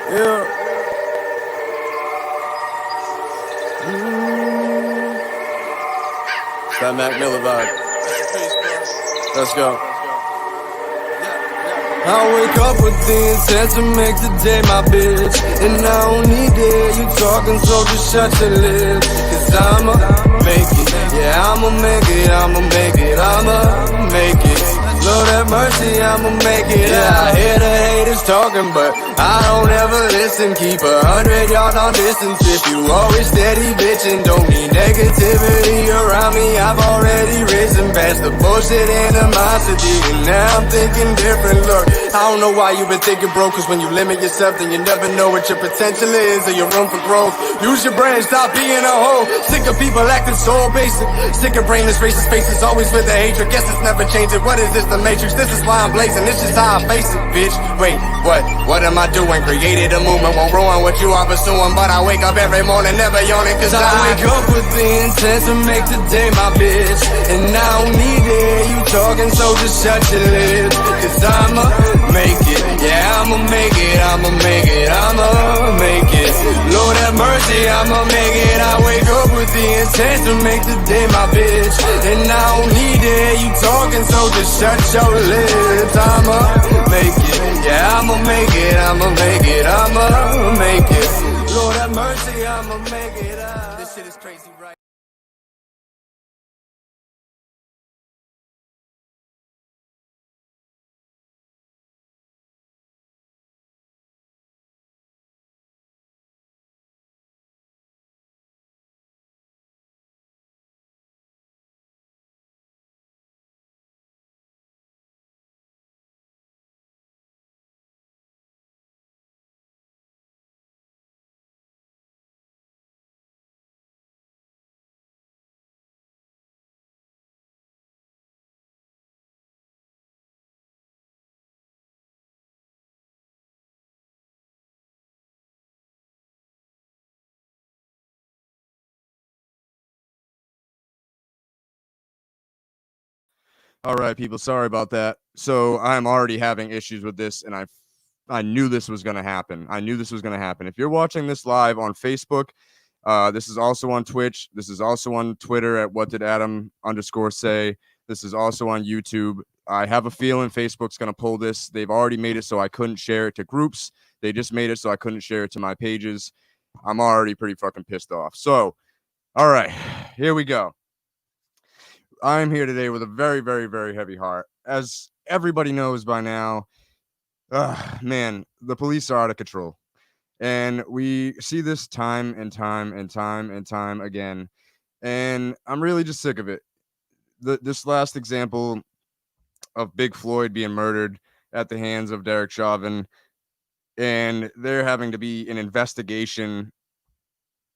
Yeah. That Mac Miller vibe. Let's go. I wake up with the intent to make today my bitch, and I don't need it. You talking, so just shut your lips. Cause I'ma make it. Yeah, I'ma make it. I'ma make it. I'ma make it. Lord have mercy, I'ma make it. Yeah, I hear the haters talking, but I don't ever listen. Keep 100 yards on distance. If you always steady bitching, don't need negativity around me. I've already risen past the bullshit animosity, and now I'm thinking different. Look, I don't know why you've been thinking broke, cause when you limit yourself, then you never know what your potential is or your room for growth. Use your brain, stop being a hoe. Sick of people acting so basic. Sick of brainless racist faces, always with the hatred. Guess it's never changing. What is this, the Matrix? This is why I'm blazing. This is how I face it, bitch. Wait, what? What am I doing? Created a movement, won't ruin what you are pursuing. But I wake up every morning, never yawning, cause I wake up with the intent to make today my bitch, and I don't need it. You talking, so just shut your lips. Cause I'ma make it. Yeah, I'ma make it. I'ma make it. I'ma make it. Lord have mercy, I'ma make it. I wake up with the intent to make today my bitch, and I don't need it. You talking, so just shut your lips. I'ma make it. Yeah, I'ma make it. I'ma make it. I'ma make it. Lord have mercy, I'ma make it. This shit is crazy, right? All right, people, sorry about that. So I'm already having issues with this, and I knew this was going to happen. I knew this was going to happen. If you're watching this live on Facebook, this is also on Twitch. This is also on Twitter at @whatdidadam_say. This is also on YouTube. I have a feeling Facebook's going to pull this. They've already made it so I couldn't share it to groups. They just made it so I couldn't share it to my pages. I'm already pretty fucking pissed off. So, all right, here we go. I'm here today with a very, very, very heavy heart. As everybody knows by now, man, the police are out of control. And we see this time and time and time and time again. And I'm really just sick of it. This last example of Big Floyd being murdered at the hands of Derek Chauvin, and there having to be an investigation,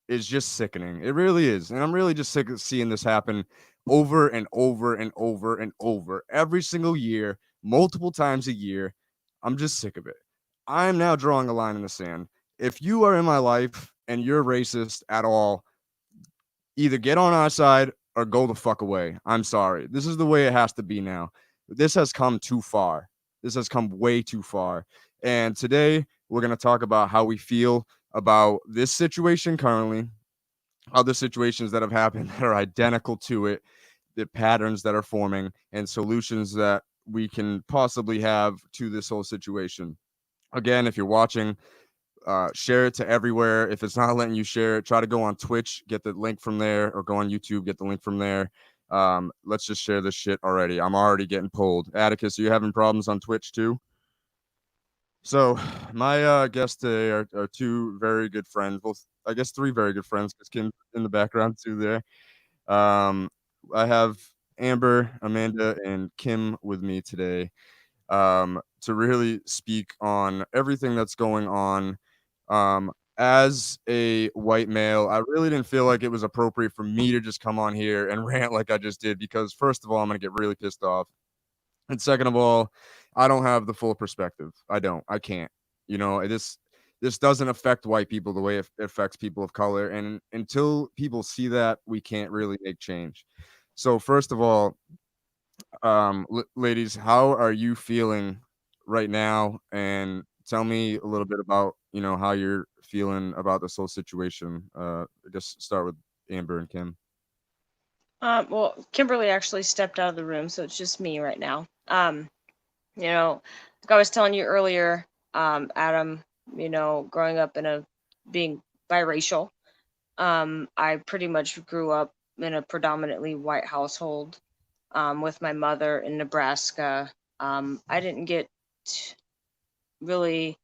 is just sickening. It really is. And I'm really just sick of seeing this happen over and over and over and over every single year, multiple times a year. I'm just sick of it. I'm now drawing a line in the sand. If you are in my life and you're racist at all, either get on our side or go the fuck away. I'm sorry. This is the way it has to be now. This has come too far. This has come way too far. And today we're going to talk about how we feel about this situation currently, other situations that have happened that are identical to it, the patterns that are forming, and solutions that we can possibly have to this whole situation. Again, if you're watching, share it to everywhere. If it's not letting you share it, try to go on Twitch, get the link from there, or go on YouTube, get the link from there. Let's just share this shit already. I'm already getting pulled. Atticus, are you having problems on Twitch too? So my guests today are two very good friends, both I guess three very good friends, because Kim's in the background too there. I have Amber, Amanda, and Kim with me today, to really speak on everything that's going on. As a white male, I really didn't feel like it was appropriate for me to just come on here and rant like I just did, because first of all, I'm gonna get really pissed off. And second of all, I don't have the full perspective. I don't. I can't. This doesn't affect white people the way it affects people of color. And until people see that, we can't really make change. So first of all, ladies, how are you feeling right now? And tell me a little bit about, you know, how you're feeling about this whole situation. Just start with Amber and Kim. Well, Kimberly actually stepped out of the room, so it's just me right now. You know, like I was telling you earlier, Adam, growing up being biracial, I pretty much grew up in a predominantly white household, with my mother in Nebraska. I didn't get really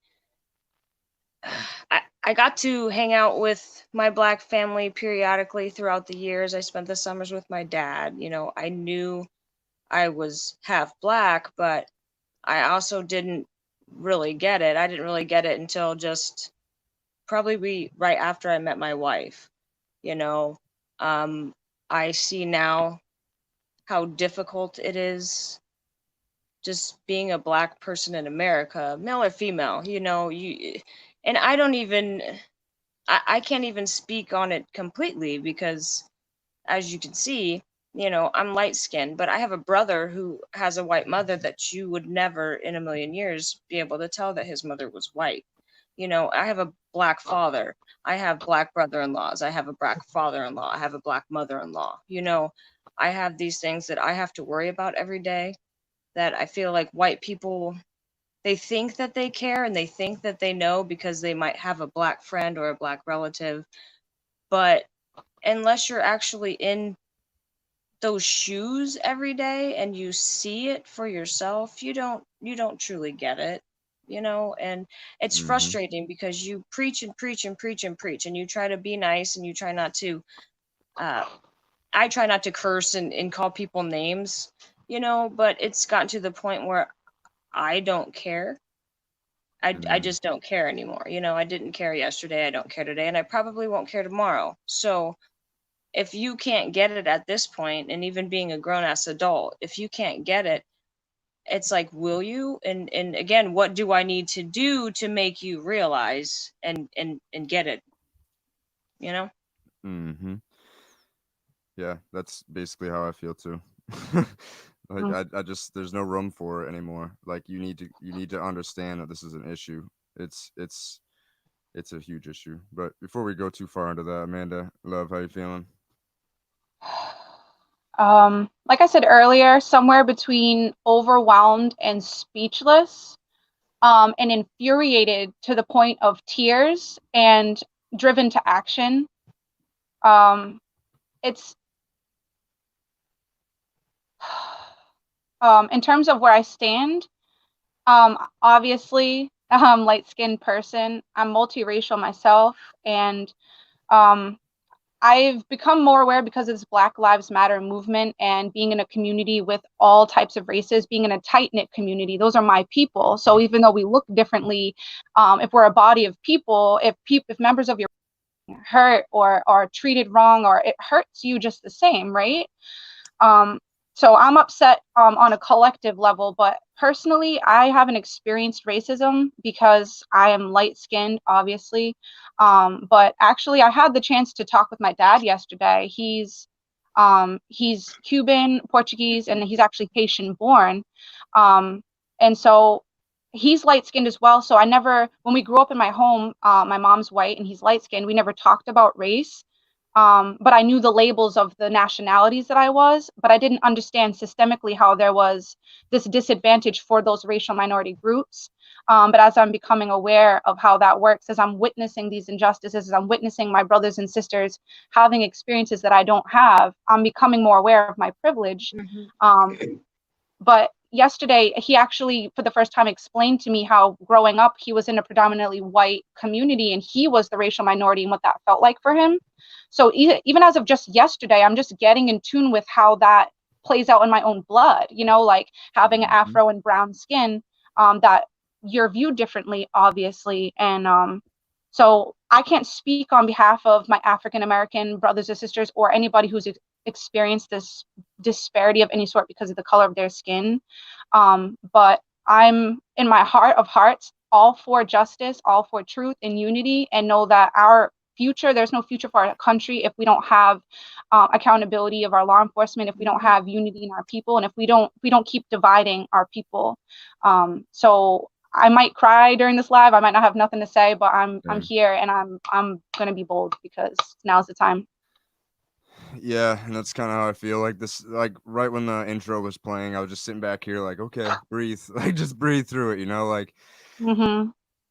I got to hang out with my black family periodically throughout the years. I spent the summers with my dad. I knew I was half black, but I also didn't really get it. I didn't really get it until just probably right after I met my wife. You know, um, I see now how difficult it is just being a black person in America, male or female. And I don't even I can't even speak on it completely because, as you can see, I'm light skinned, but I have a brother who has a white mother that you would never in a million years be able to tell that his mother was white. I have a black father. I have black brother in laws. I have a black father in law. I have a black mother in law. I have these things that I have to worry about every day that I feel like white people, they think that they care and they think that they know because they might have a black friend or a black relative, but unless you're actually in those shoes every day and you see it for yourself, you don't truly get it. And it's Mm-hmm. frustrating because you preach and preach and preach and preach and you try to be nice and you try not to uh I try not to curse and call people names, but it's gotten to the point where I don't care. I Mm. just don't care anymore. I didn't care yesterday, I don't care today, and I probably won't care tomorrow. So if you can't get it at this point, and even being a grown ass adult, if you can't get it, it's like, will you? And again, what do I need to do to make you realize and get it? You know? Mm-hmm. Yeah, that's basically how I feel too. Like Mm. I just there's no room for it anymore. Like you need to understand that this is an issue. It's it's it's a huge issue. But before we go too far into that, Amanda, love, how you feeling? Like I said earlier, somewhere between overwhelmed and speechless, and infuriated to the point of tears and driven to action. Um, it's in terms of where I stand, obviously, light-skinned person. I'm multiracial myself, and um, I've become more aware because of this Black Lives Matter movement and being in a community with all types of races, being in a tight-knit community. Those are my people. So even though we look differently, if we're a body of people, if members of your hurt or are treated wrong, or it hurts you just the same, right? Um, so I'm upset on a collective level, but personally, I haven't experienced racism because I am light skinned, obviously. But actually, I had the chance to talk with my dad yesterday. He's Cuban, Portuguese, and he's actually Haitian born. Um, and so he's light skinned as well. So I never, when we grew up in my home, my mom's white and he's light skinned. We never talked about race. But I knew the labels of the nationalities that I was, but I didn't understand systemically how there was this disadvantage for those racial minority groups. But as I'm becoming aware of how that works, as I'm witnessing these injustices, as I'm witnessing my brothers and sisters having experiences that I don't have, I'm becoming more aware of my privilege. Hmm. Um, but yesterday, he actually, for the first time, explained to me how growing up, he was in a predominantly white community and he was the racial minority and what that felt like for him. So even as of just yesterday, I'm just getting in tune with how that plays out in my own blood, like having an Mm-hmm. afro and brown skin, that you're viewed differently, obviously. And so I can't speak on behalf of my African American brothers or sisters or anybody who's experienced this disparity of any sort because of the color of their skin. But I'm, in my heart of hearts, all for justice, all for truth and unity, and know that there's no future for our country if we don't have accountability of our law enforcement, if we don't have unity in our people, and if we don't keep dividing our people. So I might cry during this live. I might not have nothing to say, but I'm here, and I'm gonna be bold because now's the time. Yeah, and that's kind of how I feel. Like this, like right when the intro was playing, I was just sitting back here, like, okay, breathe, like just breathe through it, you know, like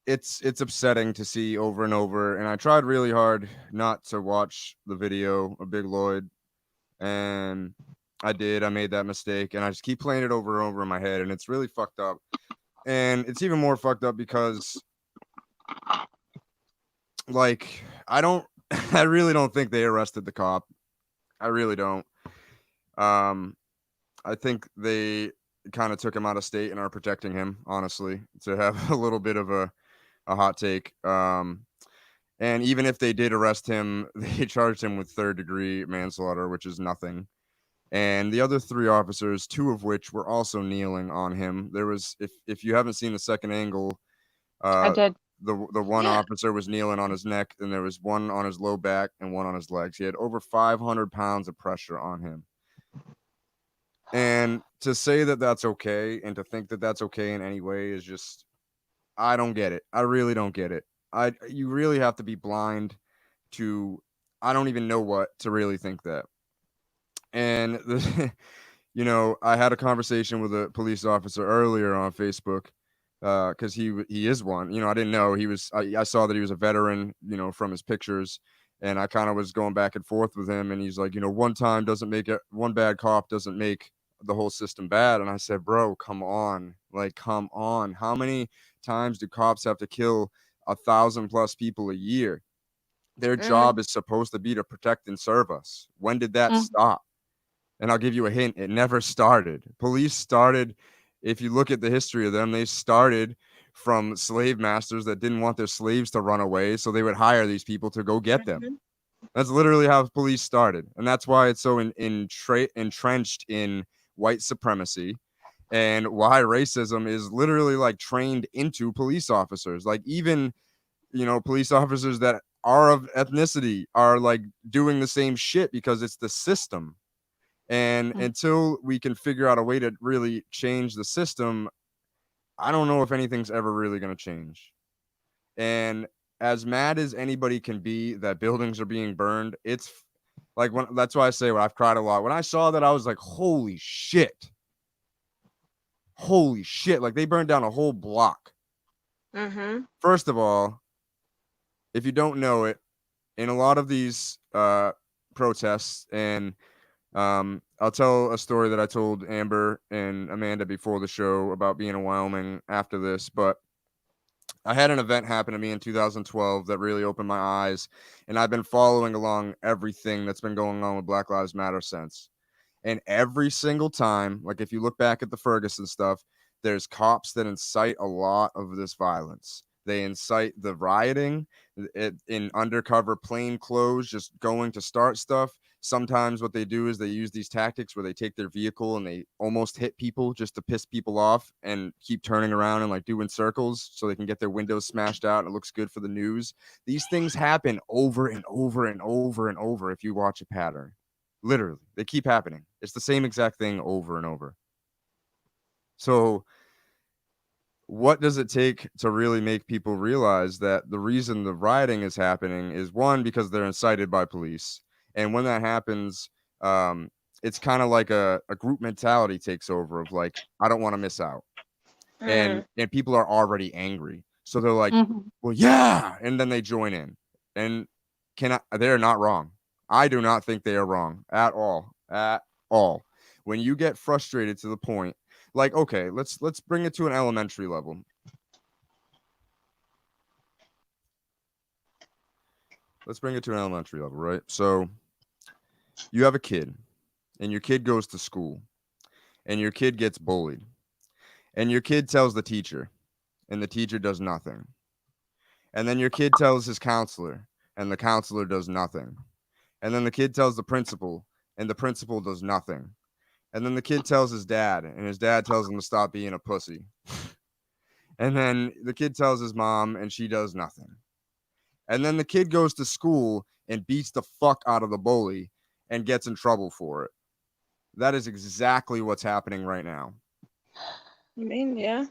it's upsetting to see over and over. And I tried really hard not to watch the video of Big Lloyd, and I did. I made that mistake, and I just keep playing it over and over in my head, and it's really fucked up. And it's even more fucked up because, like, I really don't think they arrested the cop. I really don't. I think they kind of took him out of state and are protecting him, honestly, to have a little bit of a hot take. And even if they did arrest him, they charged him with third-degree manslaughter, which is nothing. And the other three officers, two of which were also kneeling on him. There was, if you haven't seen the second angle, I did. the one officer was kneeling on his neck, and there was one on his low back and one on his legs. He had over 500 pounds of pressure on him. And to say that that's okay and to think that that's okay in any way is just, I don't get it. I really don't get it. You really have to be blind to, I don't even know what to really think that. And you know, I had a conversation with a police officer earlier on Facebook, because he is one. You know, I didn't know he was. I saw that he was a veteran, you know, from his pictures, and I kind of was going back and forth with him. And he's like, you know, one bad cop doesn't make the whole system bad. And I said, bro, come on, like, come on. How many times do cops have to kill 1,000+ people a year? Their job is supposed to be to protect and serve us. When did that stop? And I'll give you a hint, it never started. Police started, if you look at the history of them, they started from slave masters that didn't want their slaves to run away, so they would hire these people to go get them. That's literally how police started. And that's why it's so entrenched in white supremacy, and why racism is literally like trained into police officers. Like, even, you know, police officers that are of ethnicity are like doing the same shit because it's the system. And until we can figure out a way to really change the system, I don't know if anything's ever really going to change. And as mad as anybody can be that buildings are being burned, it's like, that's why I say, I've cried a lot. When I saw that, I was like, holy shit. Holy shit. Like, they burned down a whole block. First of all, if you don't know it, in a lot of these protests, and I'll tell a story that I told Amber and Amanda before the show about being in Wyoming after this, but I had an event happen to me in 2012 that really opened my eyes, and I've been following along everything that's been going on with Black Lives Matter since. And every single time, like, if you look back at the Ferguson stuff, there's cops that incite a lot of this violence. They incite the rioting in undercover plain clothes, just going to start stuff. Sometimes what they do is they use these tactics where they take their vehicle and they almost hit people just to piss people off and keep turning around and like doing circles so they can get their windows smashed out and it looks good for the news. These things happen over and over and over and over if you watch a pattern. Literally, they keep happening. It's the same exact thing over and over. So what does it take to really make people realize that the reason the rioting is happening is, one, because they're incited by police. And when that happens, it's kind of like a group mentality takes over of like, I don't want to miss out. And people are already angry. So they're like, well, yeah. And then they join in. And they're not wrong. I do not think they are wrong at all. At all. When you get frustrated to the point, like, okay, let's bring it to an elementary level. Let's bring it to an elementary level, right? So you have a kid, and your kid goes to school, and your kid gets bullied, and your kid tells the teacher, and the teacher does nothing. And then your kid tells his counselor, and the counselor does nothing. And then the kid tells the principal, and the principal does nothing. And then the kid tells his dad, and his dad tells him to stop being a pussy. And then the kid tells his mom, and she does nothing. And then the kid goes to school and beats the fuck out of the bully and gets in trouble for it. That is exactly what's happening right now. I mean, yeah.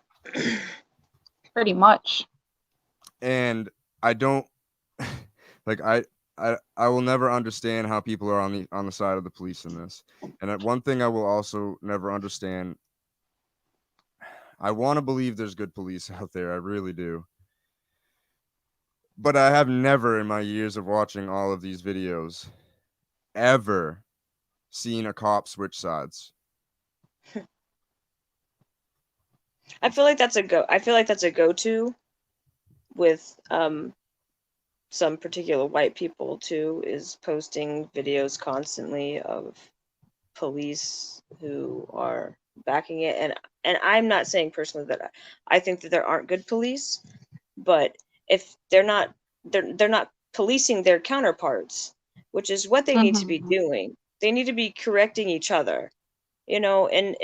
Pretty much. And I don't like I will never understand how people are on the side of the police in this. And one thing I will also never understand, I want to believe there's good police out there, I really do. But I have never in my years of watching all of these videos ever seen a cop switch sides. I feel like that's a go-to with some particular white people too, is posting videos constantly of police who are backing it. And I'm not saying personally that I think that there aren't good police, but if they're not policing their counterparts, which is what they need to be doing. They need to be correcting each other, and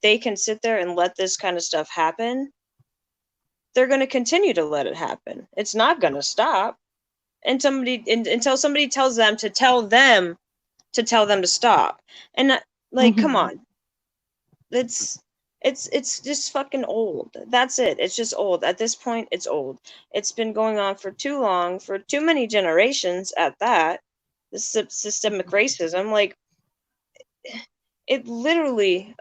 they can sit there and let this kind of stuff happen. They're going to continue to let it happen. It's not going to stop. And until somebody tells them to tell them to stop. And come on. It's just fucking old. That's it. It's just old. At this point, it's old. It's been going on for too long, for too many generations at that. This systemic racism, it literally,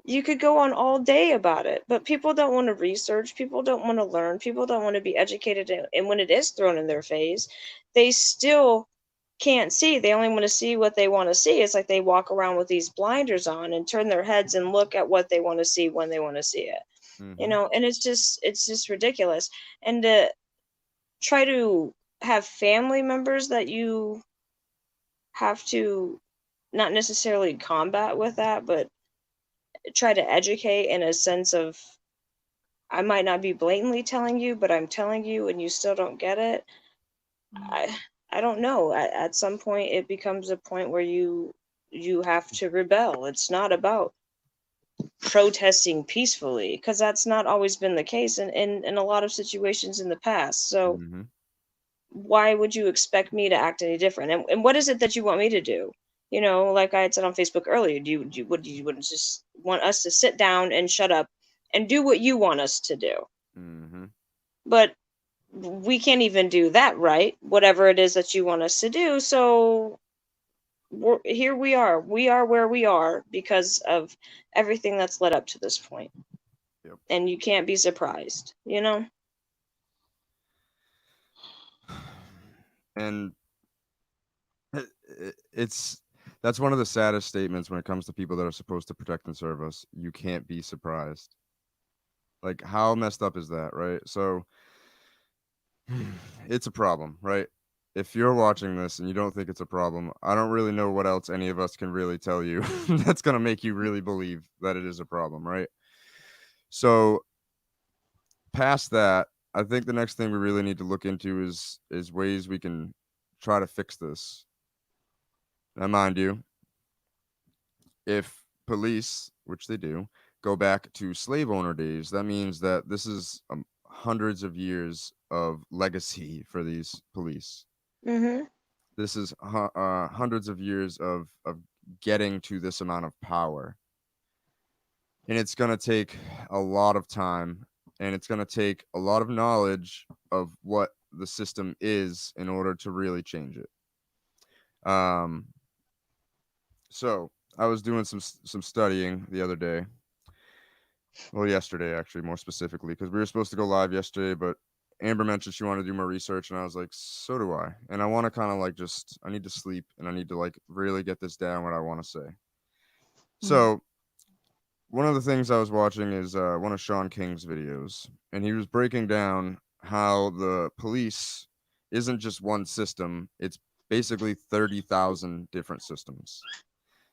you could go on all day about it, but people don't want to research. People don't want to learn. People don't want to be educated. And when it is thrown in their face, they still can't see. They only want to see what they want to see. It's like they walk around with these blinders on and turn their heads and look at what they want to see when they want to see it. And it's just ridiculous. And to try to have family members that you have to not necessarily combat with that, but try to educate in a sense of, I might not be blatantly telling you, but I'm telling you and you still don't get it. I don't know. At some point it becomes a point where you have to rebel. It's not about protesting peacefully, because that's not always been the case in a lot of situations in the past. So why would you expect me to act any different? And what is it that you want me to do? Like I had said on Facebook earlier, do you would just want us to sit down and shut up and do what you want us to do? But we can't even do that, right? Whatever it is that you want us to do. So here we are. We are where we are because of everything that's led up to this point. Yep. And you can't be surprised, And that's one of the saddest statements when it comes to people that are supposed to protect and serve us. You can't be surprised. Like, how messed up is that, right? So it's a problem, right? If you're watching this and you don't think it's a problem, I don't really know what else any of us can really tell you that's going to make you really believe that it is a problem, right? So past that, I think the next thing we really need to look into is ways we can try to fix this. Now, mind you, if police, which they do, go back to slave owner days, that means that this is hundreds of years of legacy for these police. This is hundreds of years of getting to this amount of power. And it's going to take a lot of time, and it's going to take a lot of knowledge of what the system is in order to really change it. So I was doing some studying the other day. Well, yesterday, actually, more specifically, because we were supposed to go live yesterday, but Amber mentioned she wanted to do more research, and I was like, so do I. And I want to kind of I need to sleep, and I need to really get this down, what I want to say. So one of the things I was watching is one of Sean King's videos, and he was breaking down how the police isn't just one system. It's basically 30,000 different systems.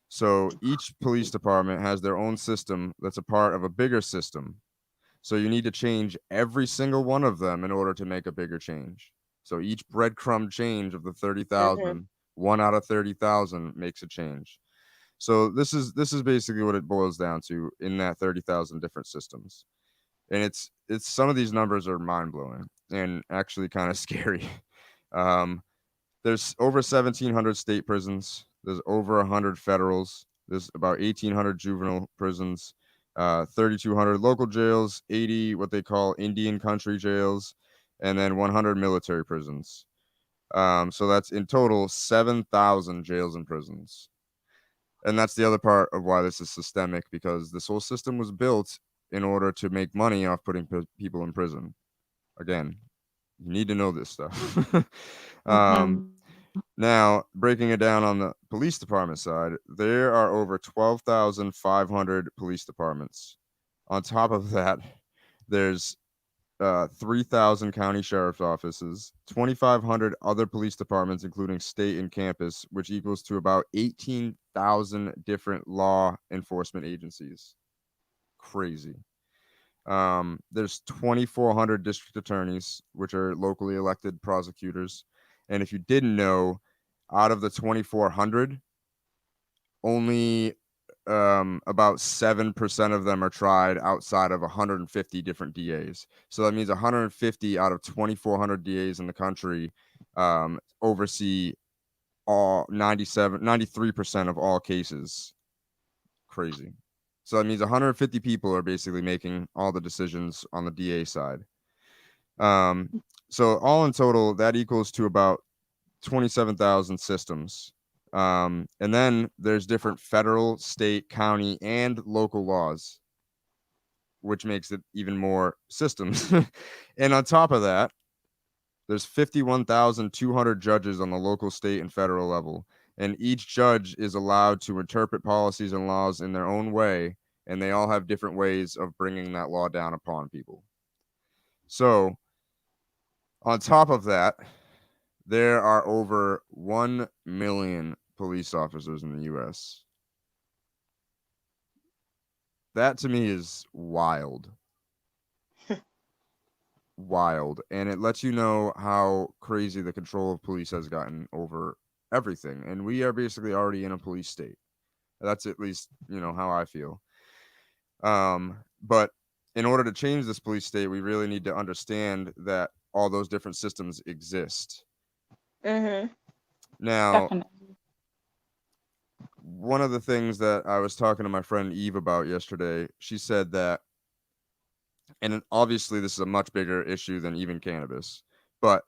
So each police department has their own system that's a part of a bigger system. So you need to change every single one of them in order to make a bigger change. So each breadcrumb change of the 30,000, one out of 30,000 makes a change. So this is basically what it boils down to in that 30,000 different systems. And it's some of these numbers are mind-blowing and actually kind of scary. There's over 1,700 state prisons. There's over 100 federals. There's about 1,800 juvenile prisons. 3,200 local jails, 80 what they call Indian country jails, and then 100 military prisons. So that's in total 7,000 jails and prisons. And that's the other part of why this is systemic, because this whole system was built in order to make money off putting people in prison. Again, you need to know this stuff. Mhm. Now, breaking it down on the police department side, there are over 12,500 police departments. On top of that, there's 3,000 county sheriff's offices, 2,500 other police departments, including state and campus, which equals to about 18,000 different law enforcement agencies. Crazy. There's 2,400 district attorneys, which are locally elected prosecutors. And if you didn't know, out of the 2,400, only about 7% of them are tried outside of 150 different DAs. So that means 150 out of 2,400 DAs in the country oversee all 93% of all cases. Crazy. So that means 150 people are basically making all the decisions on the DA side. So all in total, that equals to about 27,000 systems. And then there's different federal, state, county, and local laws, which makes it even more systems. And on top of that, there's 51,200 judges on the local, state, and federal level. And each judge is allowed to interpret policies and laws in their own way, and they all have different ways of bringing that law down upon people. So, on top of that, there are over 1 million police officers in the US. That to me is wild. Wild. And it lets you know how crazy the control of police has gotten over everything. And we are basically already in a police state. That's at least, how I feel. But in order to change this police state, we really need to understand that all those different systems exist. Mm-hmm. Now, Definitely. one of the things that I was talking to my friend Eve about yesterday, she said that, and obviously this is a much bigger issue than even cannabis, but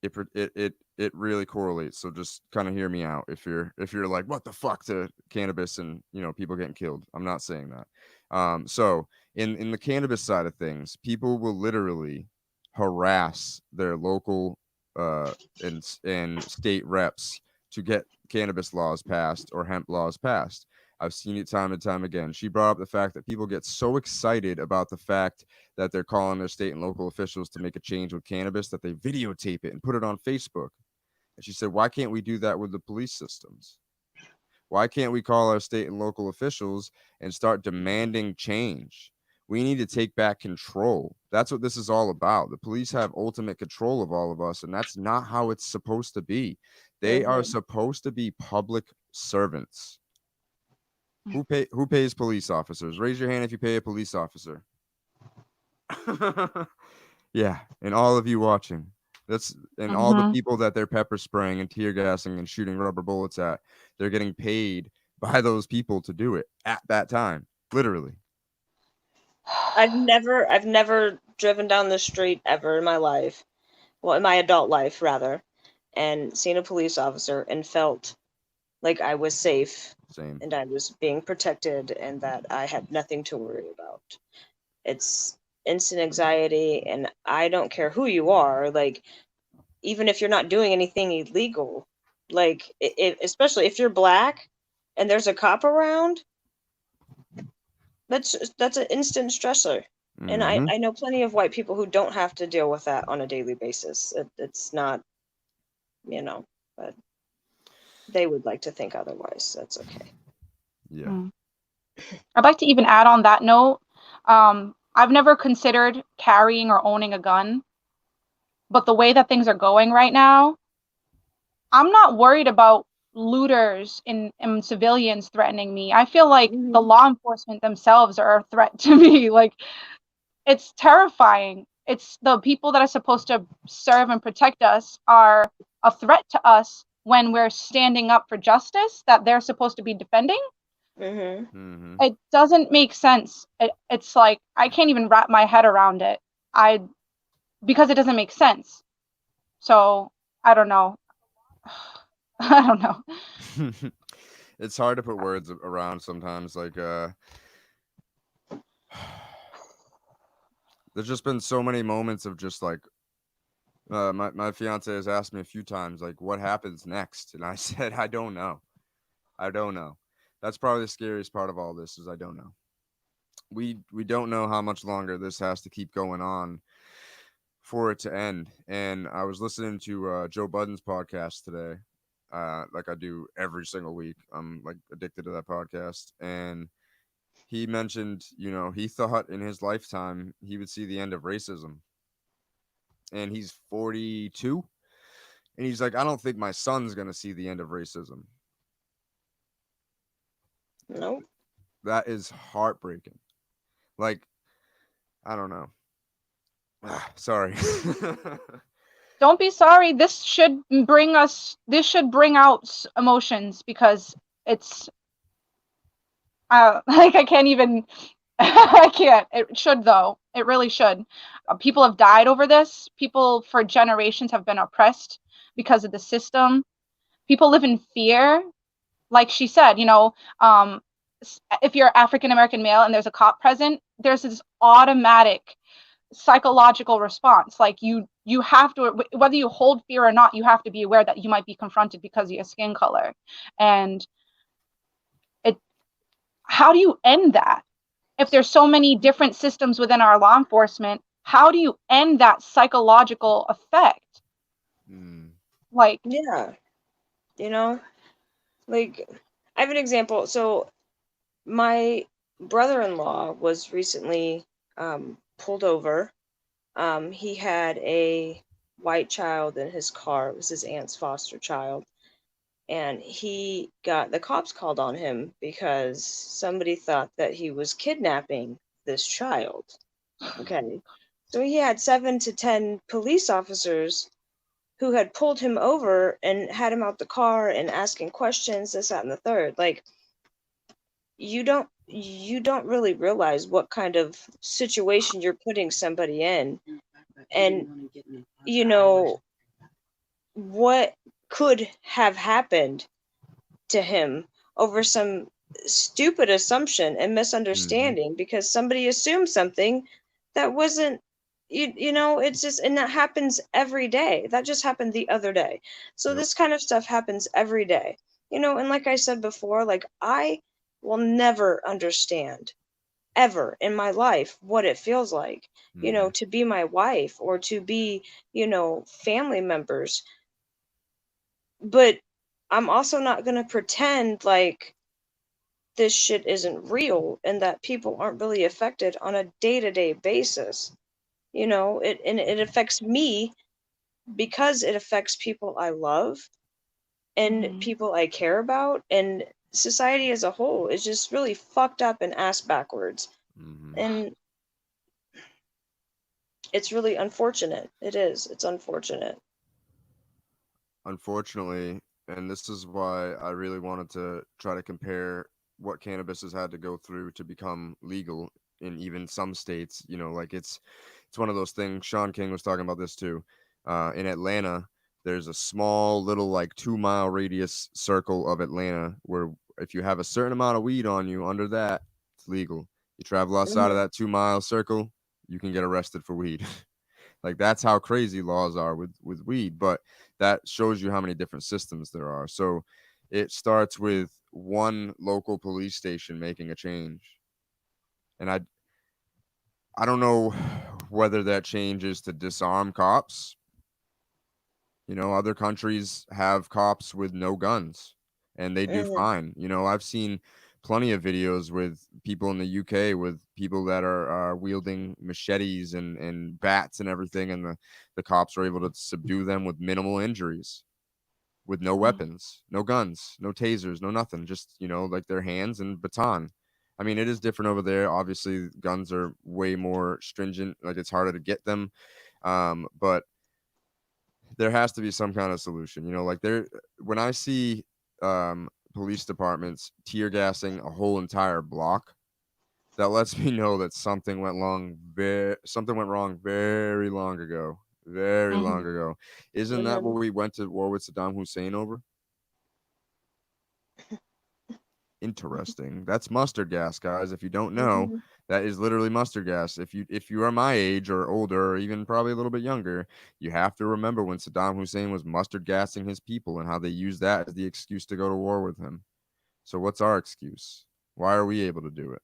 it really correlates. So just kind of hear me out if you're like, what the fuck to cannabis and people getting killed. I'm not saying that. So in the cannabis side of things, people will literally harass their local and state reps to get cannabis laws passed or hemp laws passed. I've seen it time and time again. She brought up the fact that people get so excited about the fact that they're calling their state and local officials to make a change with cannabis that they videotape it and put it on Facebook. And she said, why can't we do that with the police systems? Why can't we call our state and local officials and start demanding change? We need to take back control. That's what this is all about. The police have ultimate control of all of us, and that's not how it's supposed to be. They are supposed to be public servants. Who pays police officers? Raise your hand if you pay a police officer. Yeah, and all of you watching. All the people that they're pepper spraying and tear gassing and shooting rubber bullets at, they're getting paid by those people to do it at that time, literally. I've never driven down the street ever in my life, well, in my adult life rather, and seen a police officer and felt like I was safe. Same. And I was being protected and that I had nothing to worry about. It's instant anxiety, and I don't care who you are, like, even if you're not doing anything illegal, like, especially if you're black and there's a cop around, that's an instant stressor. And I know plenty of white people who don't have to deal with that on a daily basis. It's not, but they would like to think otherwise. That's okay. Yeah. I'd like to even add on that note, I've never considered carrying or owning a gun, but the way that things are going right now, I'm not worried about looters and civilians threatening me. I feel like the law enforcement themselves are a threat to me. Like, it's terrifying. It's the people that are supposed to serve and protect us are a threat to us when we're standing up for justice that they're supposed to be defending. Mhm. Mm-hmm. It doesn't make sense. It's like I can't even wrap my head around it. I Because it doesn't make sense. So I don't know. I don't know. It's hard to put words around sometimes. Like, there's just been so many moments of just like, my fiance has asked me a few times, like, what happens next? And I said, I don't know. I don't know. That's probably the scariest part of all this is I don't know. We don't know how much longer this has to keep going on for it to end. And I was listening to Joe Budden's podcast today, like I do every single week. I'm like addicted to that podcast, and he mentioned, he thought in his lifetime he would see the end of racism, and he's 42, and he's like, I don't think my son's gonna see the end of racism. Nope. That is heartbreaking. Like, I don't know. Sorry. Don't be sorry. This should bring out emotions because it's like I can't even I can't. It should though. It really should. People have died over this. People for generations have been oppressed because of the system. People live in fear. Like she said, if you're African American male and there's a cop present, there's this automatic psychological response. Like you have to, whether you hold fear or not, you have to be aware that you might be confronted because of your skin color. And it how do you end that? If there's so many different systems within our law enforcement, how do you end that psychological effect? Mm. Like, Yeah. You know, like I have an example. So my brother-in-law was recently pulled over. He had a white child in his car. It was his aunt's foster child. And he got the cops called on him because somebody thought that he was kidnapping this child. Okay. So he had 7 to 10 police officers who had pulled him over and had him out the car and asking questions, this, that, and the third. Like, you don't really realize what kind of situation you're putting somebody in, and you know what could have happened to him over some stupid assumption and Mm-hmm. misunderstanding because somebody assumed something that wasn't. It's just, and that happens every day. That just happened the other day. So Yep. this kind of stuff happens every day. And like I said before, like, I will never understand ever in my life what it feels like, Mm-hmm. to be my wife or to be, family members. But I'm also not going to pretend like this shit isn't real and that people aren't really affected on a day-to-day basis. It affects me because it affects people I love and mhm. people I care about, and society as a whole is just really fucked up and ass backwards. Mm-hmm. And it's really unfortunate. It is. It's unfortunate. Unfortunately, and this is why I really wanted to try to compare what cannabis has had to go through to become legal in even some states. Like it's one of those things. Sean King was talking about this too. In Atlanta, there's a small little like 2 mile radius circle of Atlanta where if you have a certain amount of weed on you under that, it's legal. You travel outside of Hmm. that 2 mile circle, you can get arrested for weed. Like that's how crazy laws are with weed, but that shows you how many different systems there are. So it starts with one local police station making a change. And I don't know whether that change is to disarm cops. Other countries have cops with no guns and they do Hmm. fine. I've seen plenty of videos with people in the UK with people that are wielding machetes and bats and everything, and the cops are able to subdue them with minimal injuries, with no weapons, no guns, no tasers, no nothing, just, like their hands and baton. I mean, it is different over there. Obviously, guns are way more stringent, like it's harder to get them. But there has to be some kind of solution. Like when I see police departments tear gassing a whole entire block, that lets me know that something went wrong very long ago. Very long Mhm. ago. Isn't that what we went to war with Saddam Hussein over? Interesting. That's mustard gas, guys. If you don't know, Mhm. that is literally mustard gas. If you are my age or older or even probably a little bit younger, you have to remember when Saddam Hussein was mustard gassing his people and how they used that as the excuse to go to war with him. So what's our excuse? Why are we able to do it?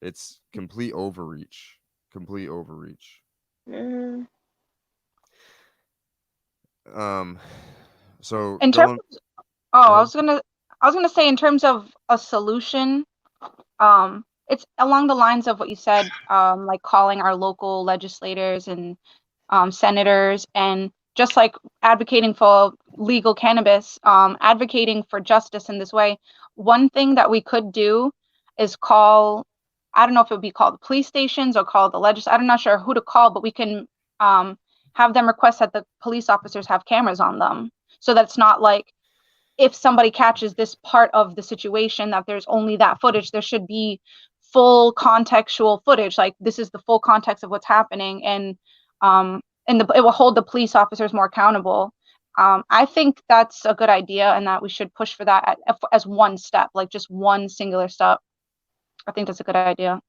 It's complete overreach. Complete overreach. Mhm. Um so In terms going of, go oh, ahead. I was gonna say in terms of a solution, it's along the lines of what you said, like calling our local legislators and senators, and just like advocating for legal cannabis, advocating for justice in this way. One thing that we could do is call, I don't know if it would be called the police stations or call the I'm not sure who to call, but we can um, have them request that the police officers have cameras on them so that it's not like if somebody catches this part of the situation that there's only that footage. There should be full contextual footage, like this is the full context of what's happening, and it will hold the police officers more accountable. I think that's a good idea, and that we should push for that as one step, like just one singular step. I think that's a good idea.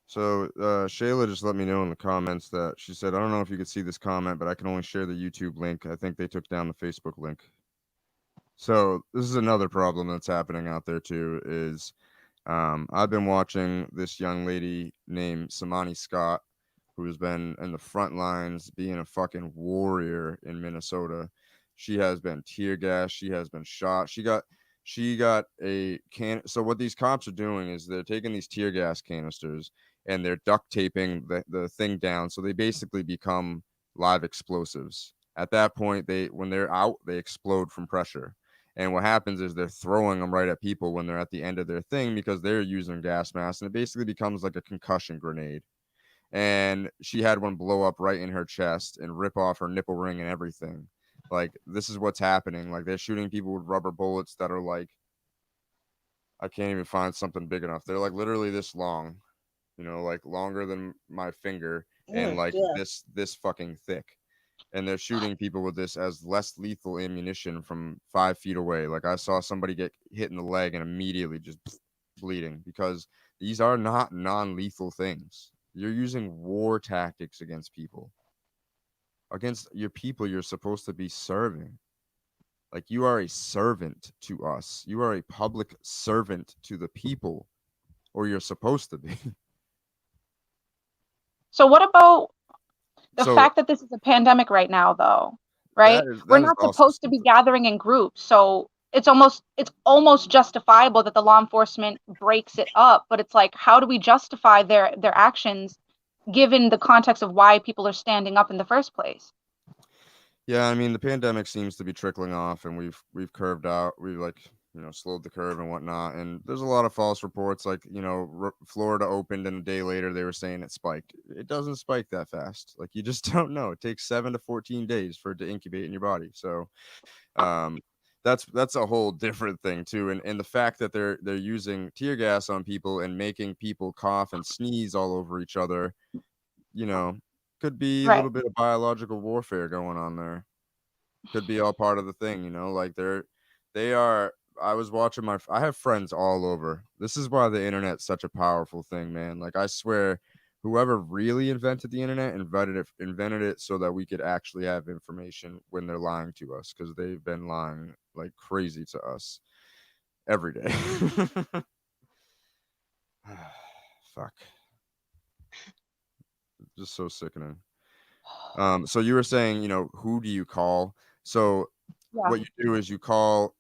So Shayla just let me know in the comments that she said, I don't know if you could see this comment, but I can only share the YouTube link. I think they took down the Facebook link. So this is another problem that's happening out there too, is I've been watching this young lady named Samani Scott, who has been in the front lines being a fucking warrior in Minnesota. She has been tear gassed. She has been shot. She got a can. So what these cops are doing is they're taking these tear gas canisters and they're duct taping the thing down. So they basically become live explosives. At that point, when they're out, they explode from pressure. And what happens is they're throwing them right at people when they're at the end of their thing because they're using gas masks, and it basically becomes like a concussion grenade. And she had one blow up right in her chest and rip off her nipple ring and everything. Like, this is what's happening. Like, they're shooting people with rubber bullets that are like, I can't even find something big enough. They're like literally this long, like longer than my finger and like Yeah. this fucking thick. And they're shooting people with this as less lethal ammunition from 5 feet away. Like, I saw somebody get hit in the leg and immediately just bleeding because these are not non-lethal things. You're using war tactics against people, against your people you're supposed to be serving. Like, you are a servant to us. You are a public servant to the people, or you're supposed to be. So what about the So fact that this is a pandemic right now, though, that right? is We're that is not also supposed to be something. gathering in groups, so it's almost justifiable that the law enforcement breaks it up. But it's like, how do we justify their actions given the context of why people are standing up in the first place? Yeah, I mean, the pandemic seems to be trickling off, and we've curved out. We've like slowed the curve and whatnot. And there's a lot of false reports, like Florida opened, and a day later they were saying it spiked. It doesn't spike that fast. Like, you just don't know. It takes 7 to 14 days for it to incubate in your body. So um, that's a whole different thing too. And the fact that they're using tear gas on people and making people cough and sneeze all over each other, you know, could be a Right. little bit of biological warfare going on there. Could be all part of the thing, like they are. I was watching I have friends all over. This is why the internet's such a powerful thing, man. Like, I swear, whoever really invented the internet invented it so that we could actually have information when they're lying to us, because they've been lying like crazy to us every day. Fuck. Just so sickening. So you were saying, who do you call? So Yeah. what you do is you call,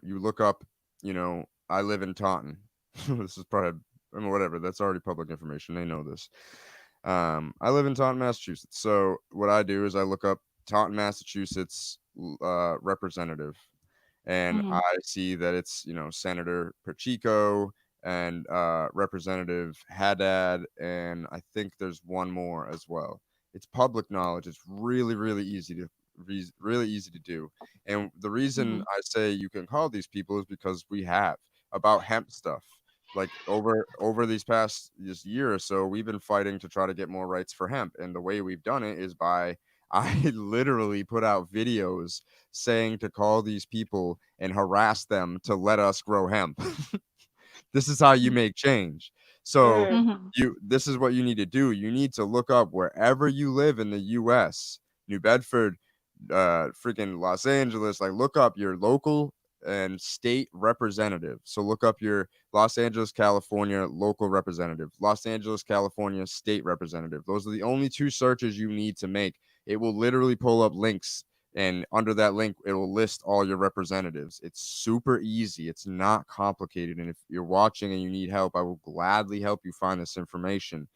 you look up, I live in Taunton. This is probably, I mean, whatever. That's already public information. They know this. I live in Taunton, Massachusetts. So what I do is I look up Taunton, Massachusetts, representative, and Hmm. I see that it's, Senator Pacheco and Representative Haddad, and I think there's one more as well. It's public knowledge. It's really, really easy really easy to do. And the reason Mhm. I say you can call these people is because we have about hemp stuff. Like over these past this year or so, we've been fighting to try to get more rights for hemp. And the way we've done it is by I literally put out videos saying to call these people and harass them to let us grow hemp. This is how you make change. So Mm. Mhm. this is what you need to do. You need to look up wherever you live in the US, New Bedford, freaking Los Angeles, like look up your local and state representative. So look up your Los Angeles, California local representative, Los Angeles, California state representative. Those are the only two searches you need to make. It will literally pull up links, and under that link it will list all your representatives. It's super easy, it's not complicated, and if you're watching and you need help, I will gladly help you find this information.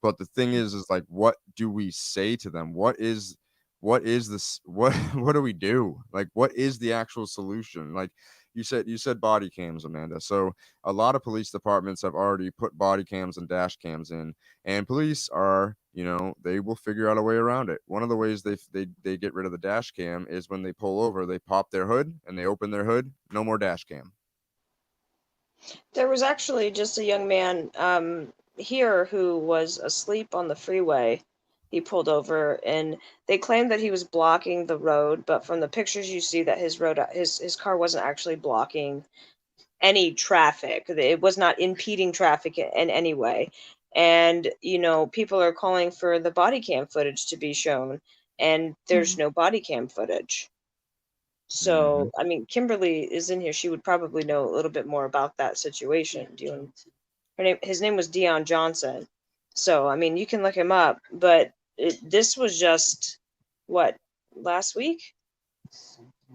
But the thing is like, what do we say to them? What is this? What do we do? Like, what is the actual solution? Like you said body cams, Amanda. So a lot of police departments have already put body cams and dash cams in, and police are, they will figure out a way around it. One of the ways they get rid of the dash cam is when they pull over, they pop their hood and they open their hood. No more dash cam. There was actually just a young man here who was asleep on the freeway. He pulled over, and they claimed that he was blocking the road, but from the pictures you see that his car wasn't actually blocking any traffic. It was not impeding traffic in any way. And people are calling for the body cam footage to be shown, and there's Mhm. no body cam footage. Hmm. So, I mean, Kimberly is in here. She would probably know a little bit more about that situation. His name was Dion Johnson. So, I mean, you can look him up, but this was just what, last week?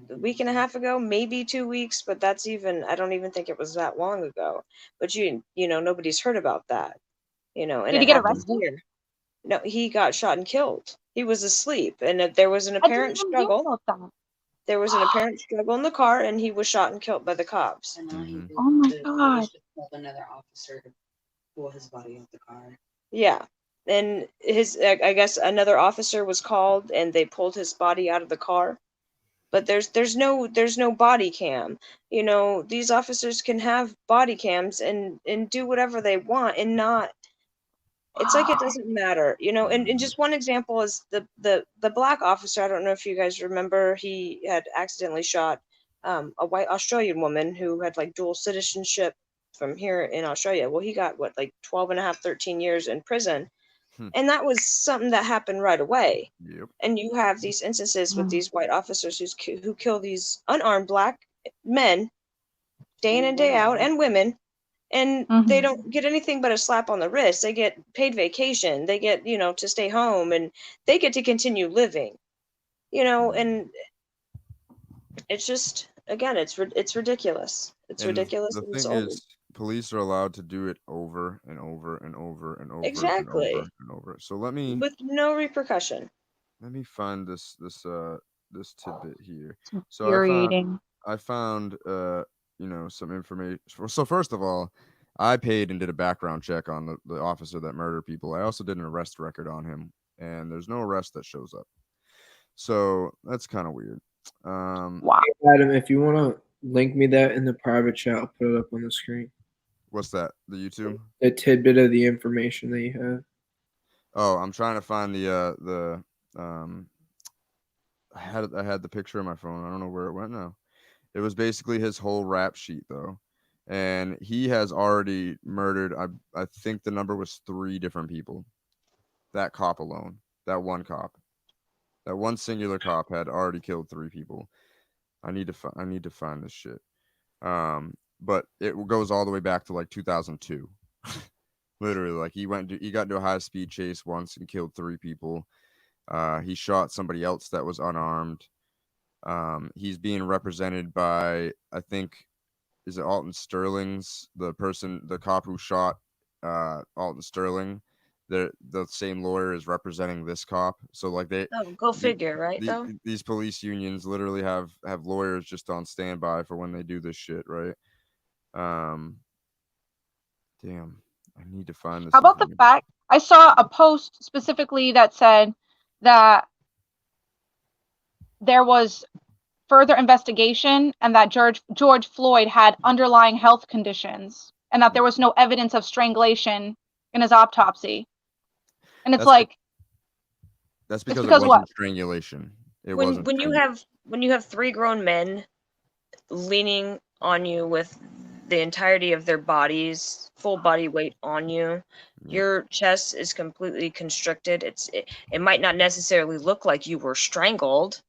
A week and a half ago, maybe 2 weeks, but I don't even think it was that long ago. But nobody's heard about that, and Did it he get happened arrested? here. No, he got shot and killed. He was asleep, and there was an I didn't apparent even hear struggle. about that. There was an apparent struggle in the car, and he was shot and killed by the cops. And now Hmm. Oh my the God. police just called another officer to pull his body out the car. Yeah. And I guess another officer was called, and they pulled his body out of the car. But there's no body cam. These officers can have body cams and do whatever they want, and not. It's like it doesn't matter. And just one example is the black officer. I don't know if you guys remember, he had accidentally shot a white Australian woman who had like dual citizenship from here in Australia. Well, he got what, like 12 and a half, 13 years in prison. Hmm. And that was something that happened right away. Yep. And you have these instances with Mhm. these white officers who kill these unarmed black men day in and day out, and women, and they Mhm. don't get anything but a slap on the wrist. They get paid vacation. They get, to stay home, and they get to continue living. And it's just, again, it's ridiculous. It's And ridiculous, the and it's thing old. is, police are allowed to do it over and over and over and over and over Exactly, and over. So let me with no repercussion. find this tidbit here. It's So I found infuriating. I found some information. So first of all, I paid and did a background check on the officer that murdered people. I also did an arrest record on him, and there's no arrest that shows up. So that's kind of weird. Wow. Adam, if you want to link me that in the private chat, I'll put it up on the screen. What's that? The YouTube? The tidbit of the information that you have. Oh, I'm trying to find the I had the picture on my phone. I don't know where it went now. It was basically his whole rap sheet though. And he has already murdered, I think the number was 3 different people. That cop alone. That one cop. That one singular cop had already killed 3 people. I need to find this shit. But it goes all the way back to like 2002. Literally, like he got into a high speed chase once and killed 3 people. He shot somebody else that was unarmed. He's being represented by, I think, is it Alton Sterling's the cop who shot Alton Sterling. The same lawyer is representing this cop. So like Oh, go the, figure, right? Though. these police unions literally have lawyers just on standby for when they do this shit, right? Damn, I need to find this How about the information. fact I saw a post specifically that said that there was further investigation and that George Floyd had underlying health conditions and that there was no evidence of strangulation in his autopsy. And it's that's because it because wasn't what? strangulation. It when wasn't. when you have three grown men leaning on you with the entirety of their bodies, full body weight on you, your chest is completely constricted. It might not necessarily look like you were strangled,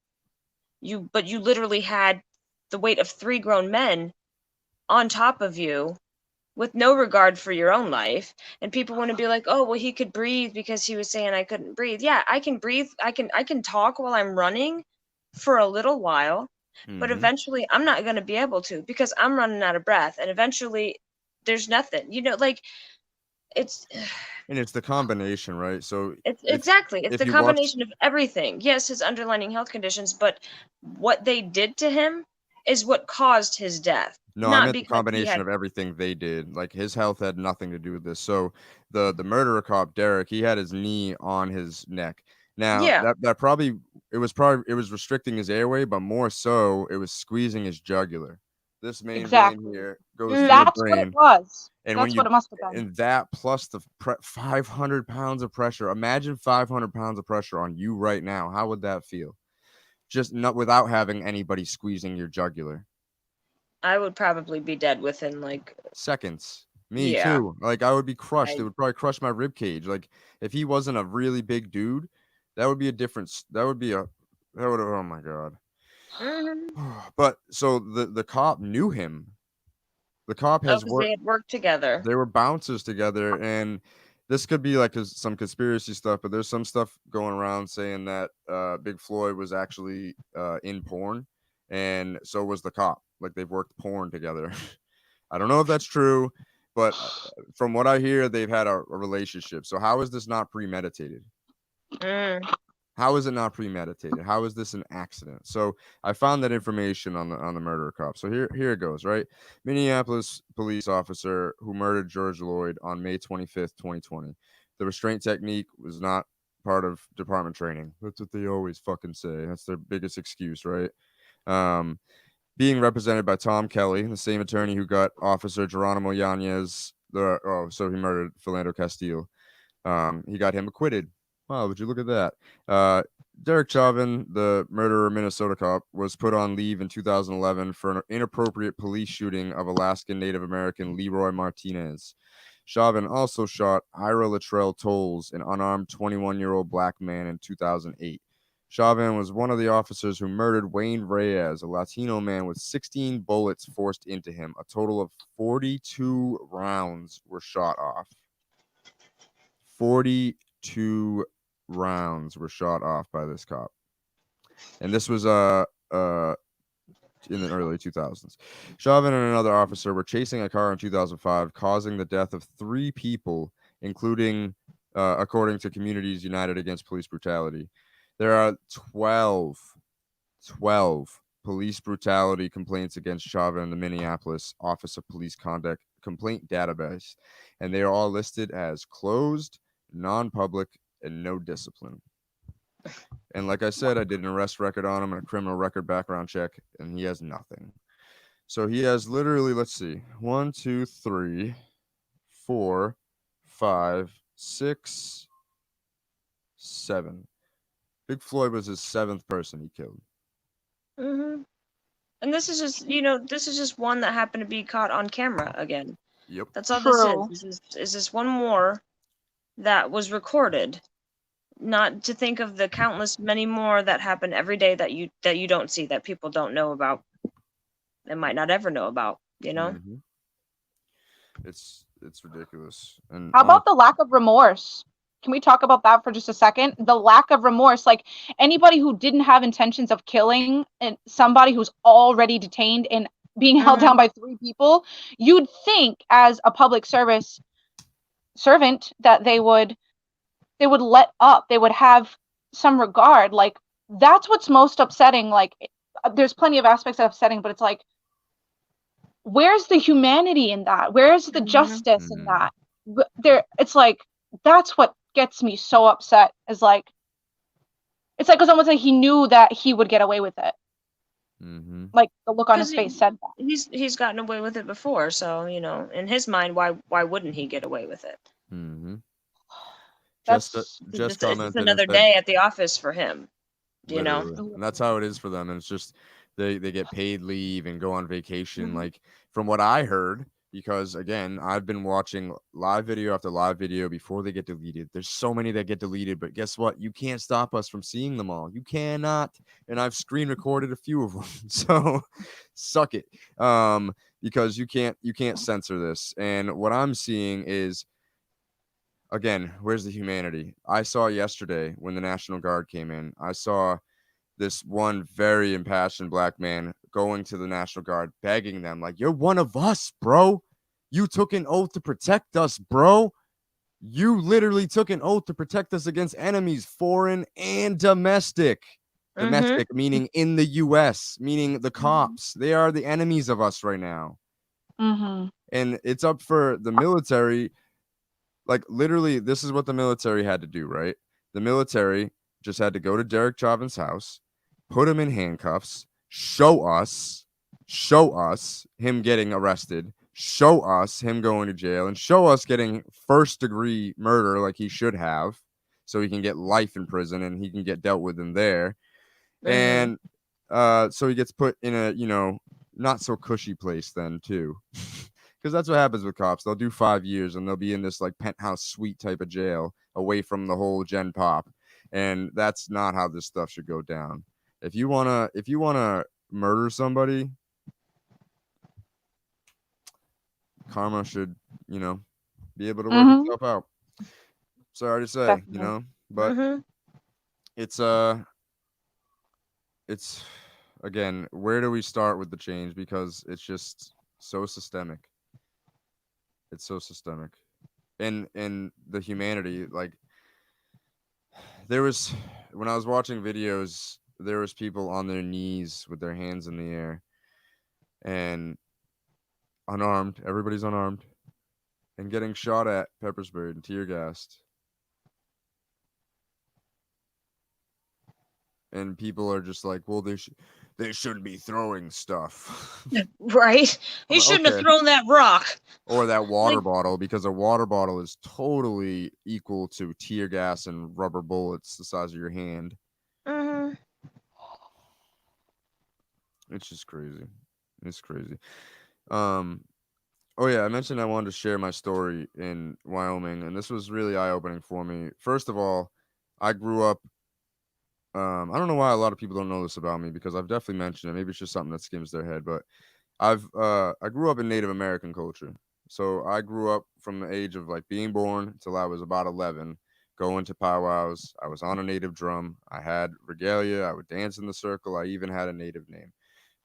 but you literally had the weight of three grown men on top of you with no regard for your own life. And people want to be like, oh well, he could breathe because he was saying I couldn't breathe. Yeah, I can breathe. I can talk while I'm running for a little while, but eventually I'm not going to be able to because I'm running out of breath, and eventually there's nothing, it's And it's the combination, right? So it's if exactly, it's if the you watch, combination of everything. Yes, his underlying health conditions, but what they did to him is what caused his death. no, I Not meant the because he combination had of everything they did. Like his health had nothing to do with this. So the murderer cop Derek, he had his knee on his neck. Now yeah. that probably it was restricting his airway, but more so it was squeezing his jugular. This main vein Exactly. here goes to your That's what it brain, was. and when That's you what it must have been. and that plus the 500 pounds of pressure. Imagine 500 pounds of pressure on you right now. How would that feel? Just not without having anybody squeezing your jugular. I would probably be dead within Seconds. Me yeah. too. Like I would be crushed. I- It would probably crush my rib cage. Like if he wasn't a really big dude, that would be a difference. That would be a that would oh my god. Mhm. But so the cop knew him. The cop Oh, has because they worked. had worked together. They were bouncers together, and this could be like some conspiracy stuff, but there's some stuff going around saying that Big Floyd was actually in porn, and so was the cop. Like they've worked porn together. I don't know if that's true, but from what I hear, they've had a relationship. So how is this not premeditated? Mm. How is it not premeditated? How is this an accident? So I found that information on the murderer cop. So here it goes, right? Minneapolis police officer who murdered George Floyd on May 25th, 2020. The restraint technique was not part of department training. That's what they always fucking say. That's their biggest excuse, right? Being represented by Tom Kelly, the same attorney who got Officer Geronimo Yanez, so he murdered Philando Castile. He got him acquitted. Wow, would you look at that? Derek Chauvin, the murderer Minnesota cop, was put on leave in 2011 for an inappropriate police shooting of Alaskan Native American Leroy Martinez. Chauvin also shot Ira Latrell Tolles, an unarmed 21-year-old black man, in 2008. Chauvin was one of the officers who murdered Wayne Reyes, a Latino man with 16 bullets forced into him. A total of 42 rounds were shot off. 42 rounds were shot off by this cop. And this was in the early 2000s. Chauvin and another officer were chasing a car in 2005, causing the death of 3 people, including, according to Communities United Against Police Brutality. There are 12 police brutality complaints against Chauvin in the Minneapolis Office of Police Conduct complaint database, and they are all listed as closed, non-public, and no discipline. And like I said, I did an arrest record on him and a criminal record background check, and he has nothing. So he has literally, let's see, 1, 2, 3, 4, 5, 6, 7. Big Floyd was his 7th person he killed. Mm-hmm. And this is just one that happened to be caught on camera again. Yep. That's all True. this is this one more that was recorded. Not to think of the countless many more that happen every day that you don't see, that people don't know about and might not ever know about, Mm-hmm. It's ridiculous. And How about the lack of remorse? Can we talk about that for just a second? The lack of remorse, like anybody who didn't have intentions of killing and somebody who's already detained and being held down by 3 people, you'd think as a public service servant that they would let up, they would have some regard. Like that's what's most upsetting. Like there's plenty of aspects of upsetting, but it's like, where's the humanity in that? Where's the justice in that? It's like, that's what gets me so upset, is like, It's like, it's almost like he knew that he would get away with it. Mm-hmm. Like the look on 'Cause his face said that. He's gotten away with it before, so in his mind, why wouldn't he get away with it? Mm-hmm. That's Just It's commented and another said, day at the office for him. literally, and that's how it is for them. And it's just they get paid leave and go on vacation. Like from what I heard, because again, I've been watching live video after live video before they get deleted. There's so many that get deleted, but guess what? You can't stop us from seeing them all. You cannot. And I've screen recorded a few of them. So suck it. Because you can't censor this. And what I'm seeing is, again, where's the humanity? I saw yesterday when the National Guard came in, I saw this one very impassioned black man going to the National Guard, begging them, like, you're one of us, bro. You took an oath to protect us, bro. You literally took an oath to protect us against enemies, foreign and domestic. Domestic, meaning in the US, meaning the cops. They are the enemies of us right now. Mm-hmm. And it's up for the military. Like, literally, this is what the military had to do, right? The military just had to go to Derek Chauvin's house, put him in handcuffs, show us him getting arrested, show us him going to jail, and show us getting first-degree murder like he should have, so he can get life in prison and he can get dealt with in there. And so he gets put in a, not so cushy place then too. Because that's what happens with cops. They'll do 5 years and they'll be in this like penthouse suite type of jail away from the whole Gen Pop. And that's not how this stuff should go down. If you wanna murder somebody, karma should, be able to work itself out. Sorry to say, Definitely. but it's again, where do we start with the change? Because it's just so systemic. It's so systemic. And the humanity, like, there was, when I was watching videos, there was people on their knees with their hands in the air and unarmed. Everybody's unarmed and getting shot at, pepper sprayed, and tear gassed. And people are just like, well, they shouldn't be throwing stuff. Right? I'm He like, shouldn't have okay. thrown that rock. Or that water bottle, because a water bottle is totally equal to tear gas and rubber bullets the size of your hand. It's just crazy. It's crazy. Oh yeah, I mentioned I wanted to share my story in Wyoming, and this was really eye-opening for me. First of all, I grew up. I don't know why a lot of people don't know this about me, because I've definitely mentioned it. Maybe it's just something that skims their head, but I grew up in Native American culture. So I grew up from the age of like being born till I was about 11, going to powwows. I was on a native drum. I had regalia. I would dance in the circle. I even had a native name.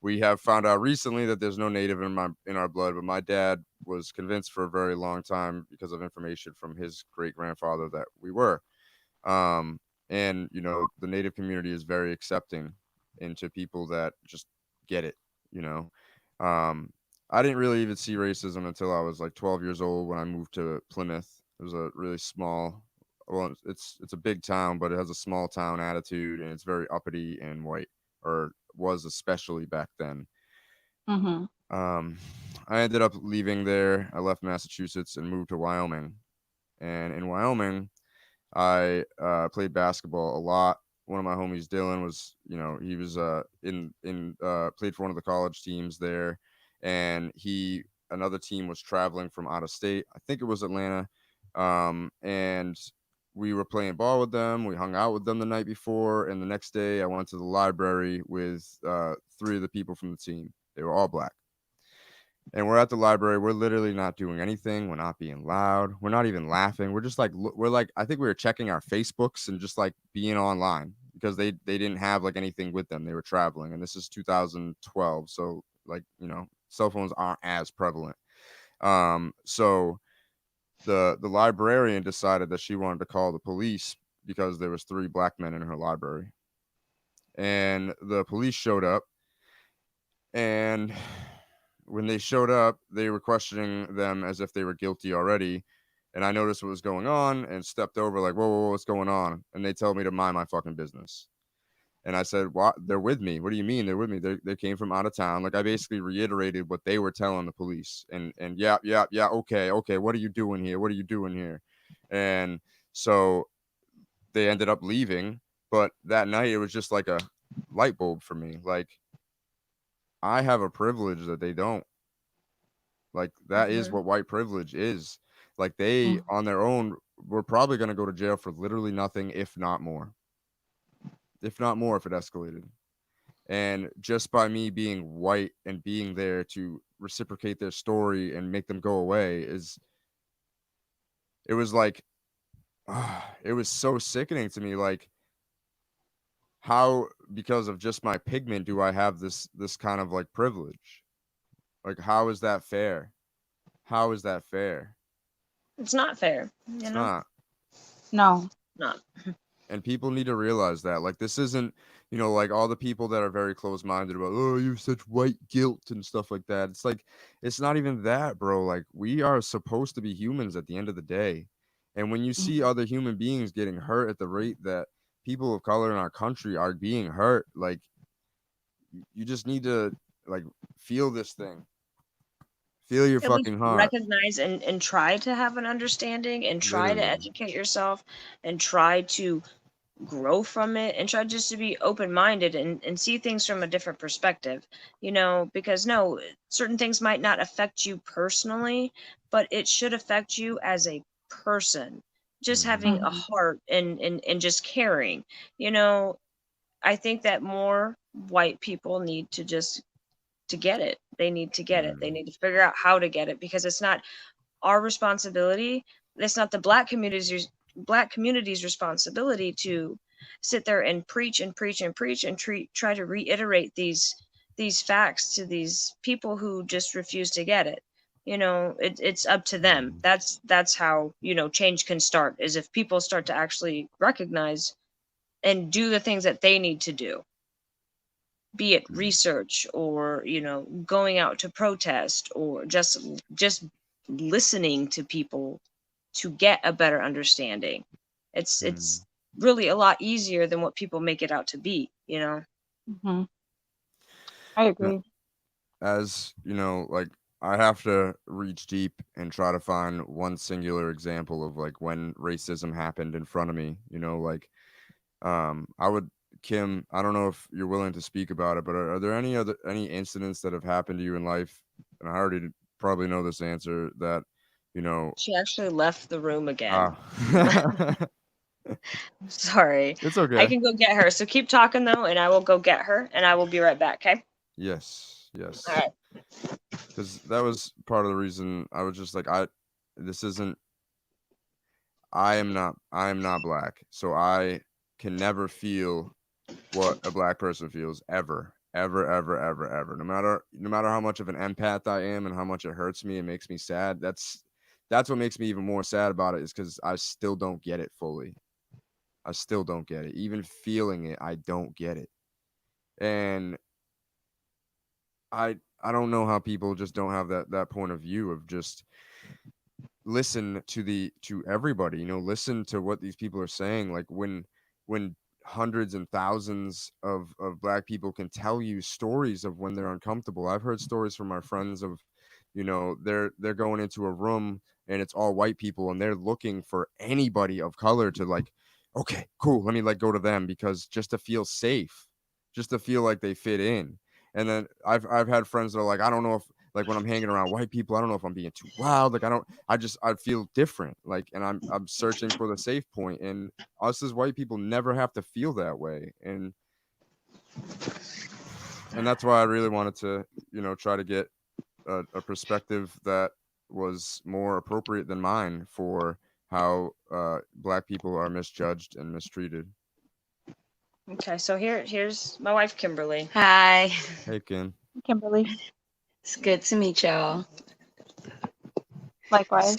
We have found out recently that there's no native in our blood, but my dad was convinced for a very long time, because of information from his great grandfather, that we were. Um, and the native community is very accepting into people that just get it. You know, I didn't really even see racism until I was like 12 years old when I moved to Plymouth. It was a really small, well, it's a big town, but it has a small town attitude, and it's very uppity and white, or was especially back then. Mm-hmm. I ended up leaving there. I left Massachusetts and moved to Wyoming. And in Wyoming, I played basketball a lot. One of my homies, Dylan, was, he was played for one of the college teams there, and another team was traveling from out of state. I think it was Atlanta, and we were playing ball with them. We hung out with them the night before, and the next day I went to the library with 3 of the people from the team. They were all black. And we're at the library. We're literally not doing anything. We're not being loud. We're not even laughing. We're just like, I think we were checking our Facebooks and just like being online, because they didn't have like anything with them. They were traveling, and this is 2012. So like, cell phones aren't as prevalent. So the librarian decided that she wanted to call the police because there was 3 black men in her library. And the police showed up, and when they showed up, they were questioning them as if they were guilty already. And I noticed what was going on and stepped over like, whoa, what's going on? And they told me to mind my fucking business. And I said, "What? They're with me. What do you mean they're with me? They came from out of town." Like I basically reiterated what they were telling the police. And yeah, okay. What are you doing here? What are you doing here? And so they ended up leaving. But that night it was just like a light bulb for me. Like I have a privilege that they don't. Like that is Mhm. what white privilege is. Like they on their own were probably going to go to jail for literally nothing, if not more. If not more, if it escalated. And just by me being white and being there to reciprocate their story and make them go away it was like it was so sickening to me. Like how, because of just my pigment, do I have this kind of like privilege? Like how is that fair? How is that fair? It's not fair, you It's know. not. No. Not. And people need to realize that, like, this isn't, like all the people that are very close-minded about, oh, you have such white guilt and stuff like that. It's like, it's not even that, bro. Like, we are supposed to be humans at the end of the day. And when you see other human beings getting hurt at the rate that people of color in our country are being hurt, like, you just need to, like, feel this thing. Feel your At least fucking heart. recognize and try to have an understanding and try to Literally. educate yourself and try to grow from it and try just to be open-minded and see things from a different perspective, because no, certain things might not affect you personally, but it should affect you as a person, just having a Mhm. heart and just caring. you know I think that more white people need to get it. They need to get it. They need to figure out how to get it, because it's not our responsibility. It's not the black community's responsibility to sit there and preach and preach and preach and try to reiterate these facts to these people who just refuse to get it. It's up to them. That's how change can start, is if people start to actually recognize and do the things that they need to do, be it research or going out to protest or just listening to people to get a better understanding. It's really a lot easier than what people make it out to be. Mhm. I No, agree. as like I have to reach deep and try to find one singular example of like when racism happened in front of me. Like I would, Kim, I don't know if you're willing to speak about it, but are there any incidents that have happened to you in life? And I already probably know this answer, that you know She actually left the room again. ah Sorry. it's I okay. can go get her. So keep talking though, and I will go get her, and I will be right back. Okay. Yes, All yes. right. Because that was part of the reason I was just like, this isn't, I am not black, so I can never feel what a black person feels, ever, ever, ever, ever, ever. No matter how much of an empath I am and how much it hurts me and makes me sad. That's what makes me even more sad about it, is because I still don't get it fully. I still don't get it. Even feeling it, I don't get it. And I don't know how people just don't have that point of view of just listen to everybody, listen to what these people are saying. Like when hundreds and thousands of black people can tell you stories of when they're uncomfortable. I've heard stories from our friends of, they're going into a room and it's all white people and they're looking for anybody of color to, like, okay, cool, let me like go to them, because just to feel safe, just to feel like they fit in. And then I've had friends that are like, I don't know if, like, when I'm hanging around white people, I don't know if I'm being too loud. Like, I feel different. Like, and I'm searching for the safe point. And us as white people never have to feel that way. And that's why I really wanted to, try to get a perspective that was more appropriate than mine for how black people are misjudged and mistreated. Okay. So here's my wife, Kimberly. Hi, Hey, Kim. Kimberly, it's good to meet y'all. likewise.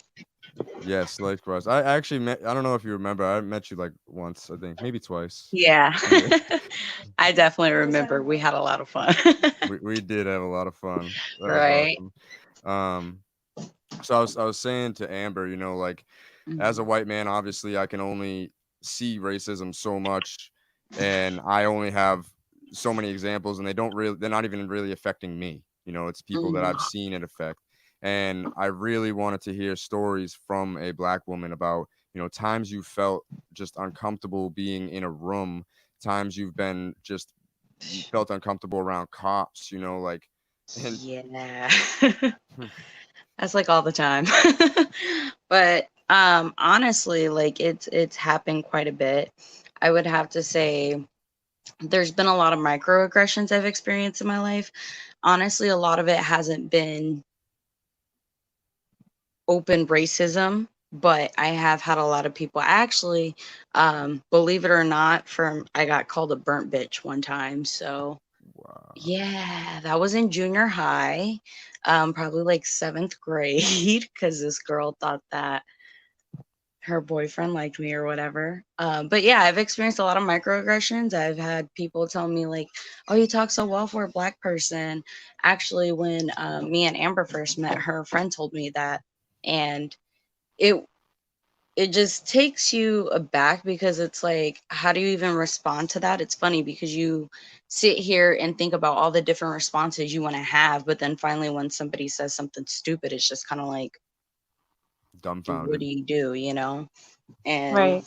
Yes, likewise. I actually met, I don't know if you remember, I met you like once, I think, maybe twice. Yeah, Yeah. I definitely remember we had a lot of fun. We did have a lot of fun. That was Right. awesome. Um, so I was saying to Amber, like, as a Mhm. white man, obviously I can only see racism so much and I only have so many examples, and they're not even really affecting me. It's people that Mm. I've seen it affect. And I really wanted to hear stories from a Black woman about, times you felt just uncomfortable being in a room, times you've been just felt uncomfortable around cops, like, and Yeah. That's like all the time. But honestly, like it's happened quite a bit. I would have to say there's been a lot of microaggressions I've experienced in my life. Honestly, a lot of it hasn't been open racism, but I have had a lot of people actually, believe it or not, I got called a burnt bitch one time. So wow. yeah, that was in junior high, probably like seventh grade, because this girl thought that her boyfriend liked me or whatever. But yeah, I've experienced a lot of microaggressions. I've had people tell me like, "Oh, you talk so well for a Black person." Actually, when me and Amber first met, her friend told me that, and it it just takes you aback because it's like, how do you even respond to that? It's funny because you sit here and think about all the different responses you want to have, but then finally, when somebody says something stupid, it's just kind of like, what Dumbfounded. do you do, you know? And Right.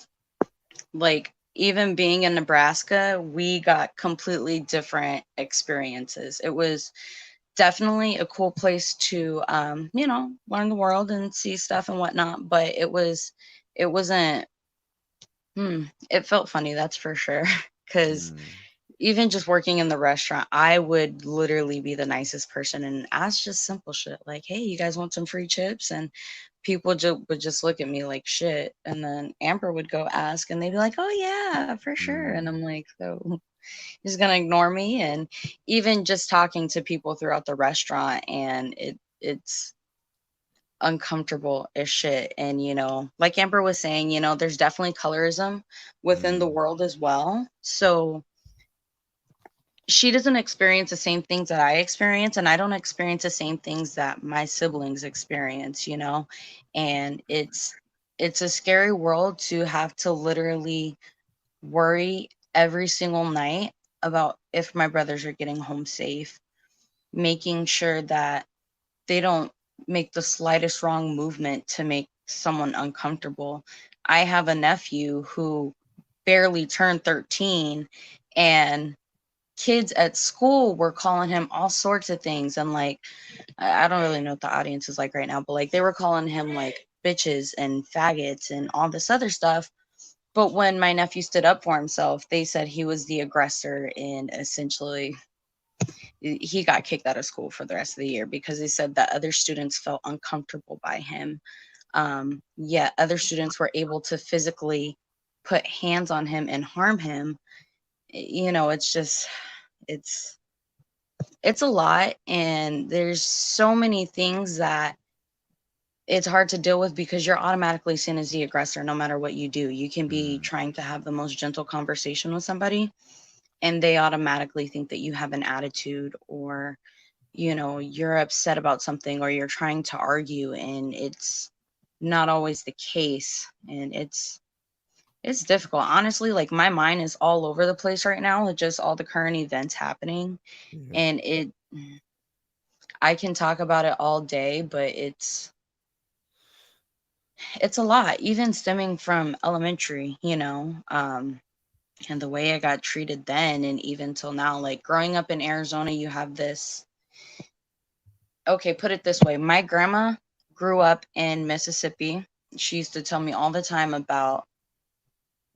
like even being in Nebraska, we got completely different experiences. It was definitely a cool place to learn the world and see stuff and whatnot, but it wasn't it felt funny, that's for sure. Because Mm. even just working in the restaurant, I would literally be the nicest person and ask just simple shit like, "Hey, you guys want some free chips?" And people would just look at me like shit. And then Amber would go ask, and they'd be like, "Oh yeah, for sure." And Mm. I'm like, "So you're just gonna ignore me?" And even just talking to people throughout the restaurant, and it's uncomfortable as shit. And like Amber was saying, there's definitely colorism within the Mm. world as well. So she doesn't experience the same things that I experience, and I don't experience the same things that my siblings experience. And it's a scary world to have to literally worry every single night about if my brothers are getting home safe, making sure that they don't make the slightest wrong movement to make someone uncomfortable. I have a nephew who barely turned 13, and kids at school were calling him all sorts of things. And like, I don't really know what the audience is like right now, but like they were calling him like bitches and faggots and all this other stuff. But when my nephew stood up for himself, they said he was the aggressor, and essentially he got kicked out of school for the rest of the year because they said that other students felt uncomfortable by him. Yet other students were able to physically put hands on him and harm him. It's just, it's it's a lot, and there's so many things that it's hard to deal with because you're automatically seen as the aggressor no matter what you do. You can be Mm. trying to have the most gentle conversation with somebody, and they automatically think that you have an attitude, or you're upset about something, or you're trying to argue, and it's not always the case. And it's difficult, honestly. Like my mind is all over the place right now with just all the current events happening, Yeah. and I can talk about it all day, but it's a lot, even stemming from elementary, and the way I got treated then, and even till now. Like growing up in Arizona, you have this. Okay, put it this way: my grandma grew up in Mississippi. She used to tell me all the time about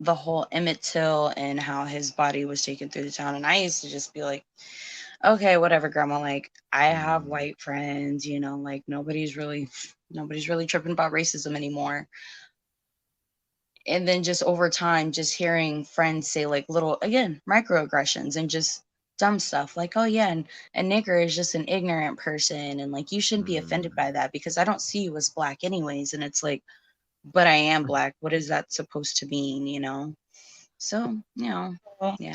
the whole Emmett Till and how his body was taken through the town, and I used to just be like, okay, whatever, grandma. Like I have Mm. white friends, like nobody's really tripping about racism anymore. And then just over time, just hearing friends say like little, again, microaggressions and just dumb stuff like, oh yeah, and a nigger is just an ignorant person, and like you shouldn't be offended Mm. by that because I don't see you as Black anyways. And it's like, but I am Black. What is that supposed to mean? So, yeah,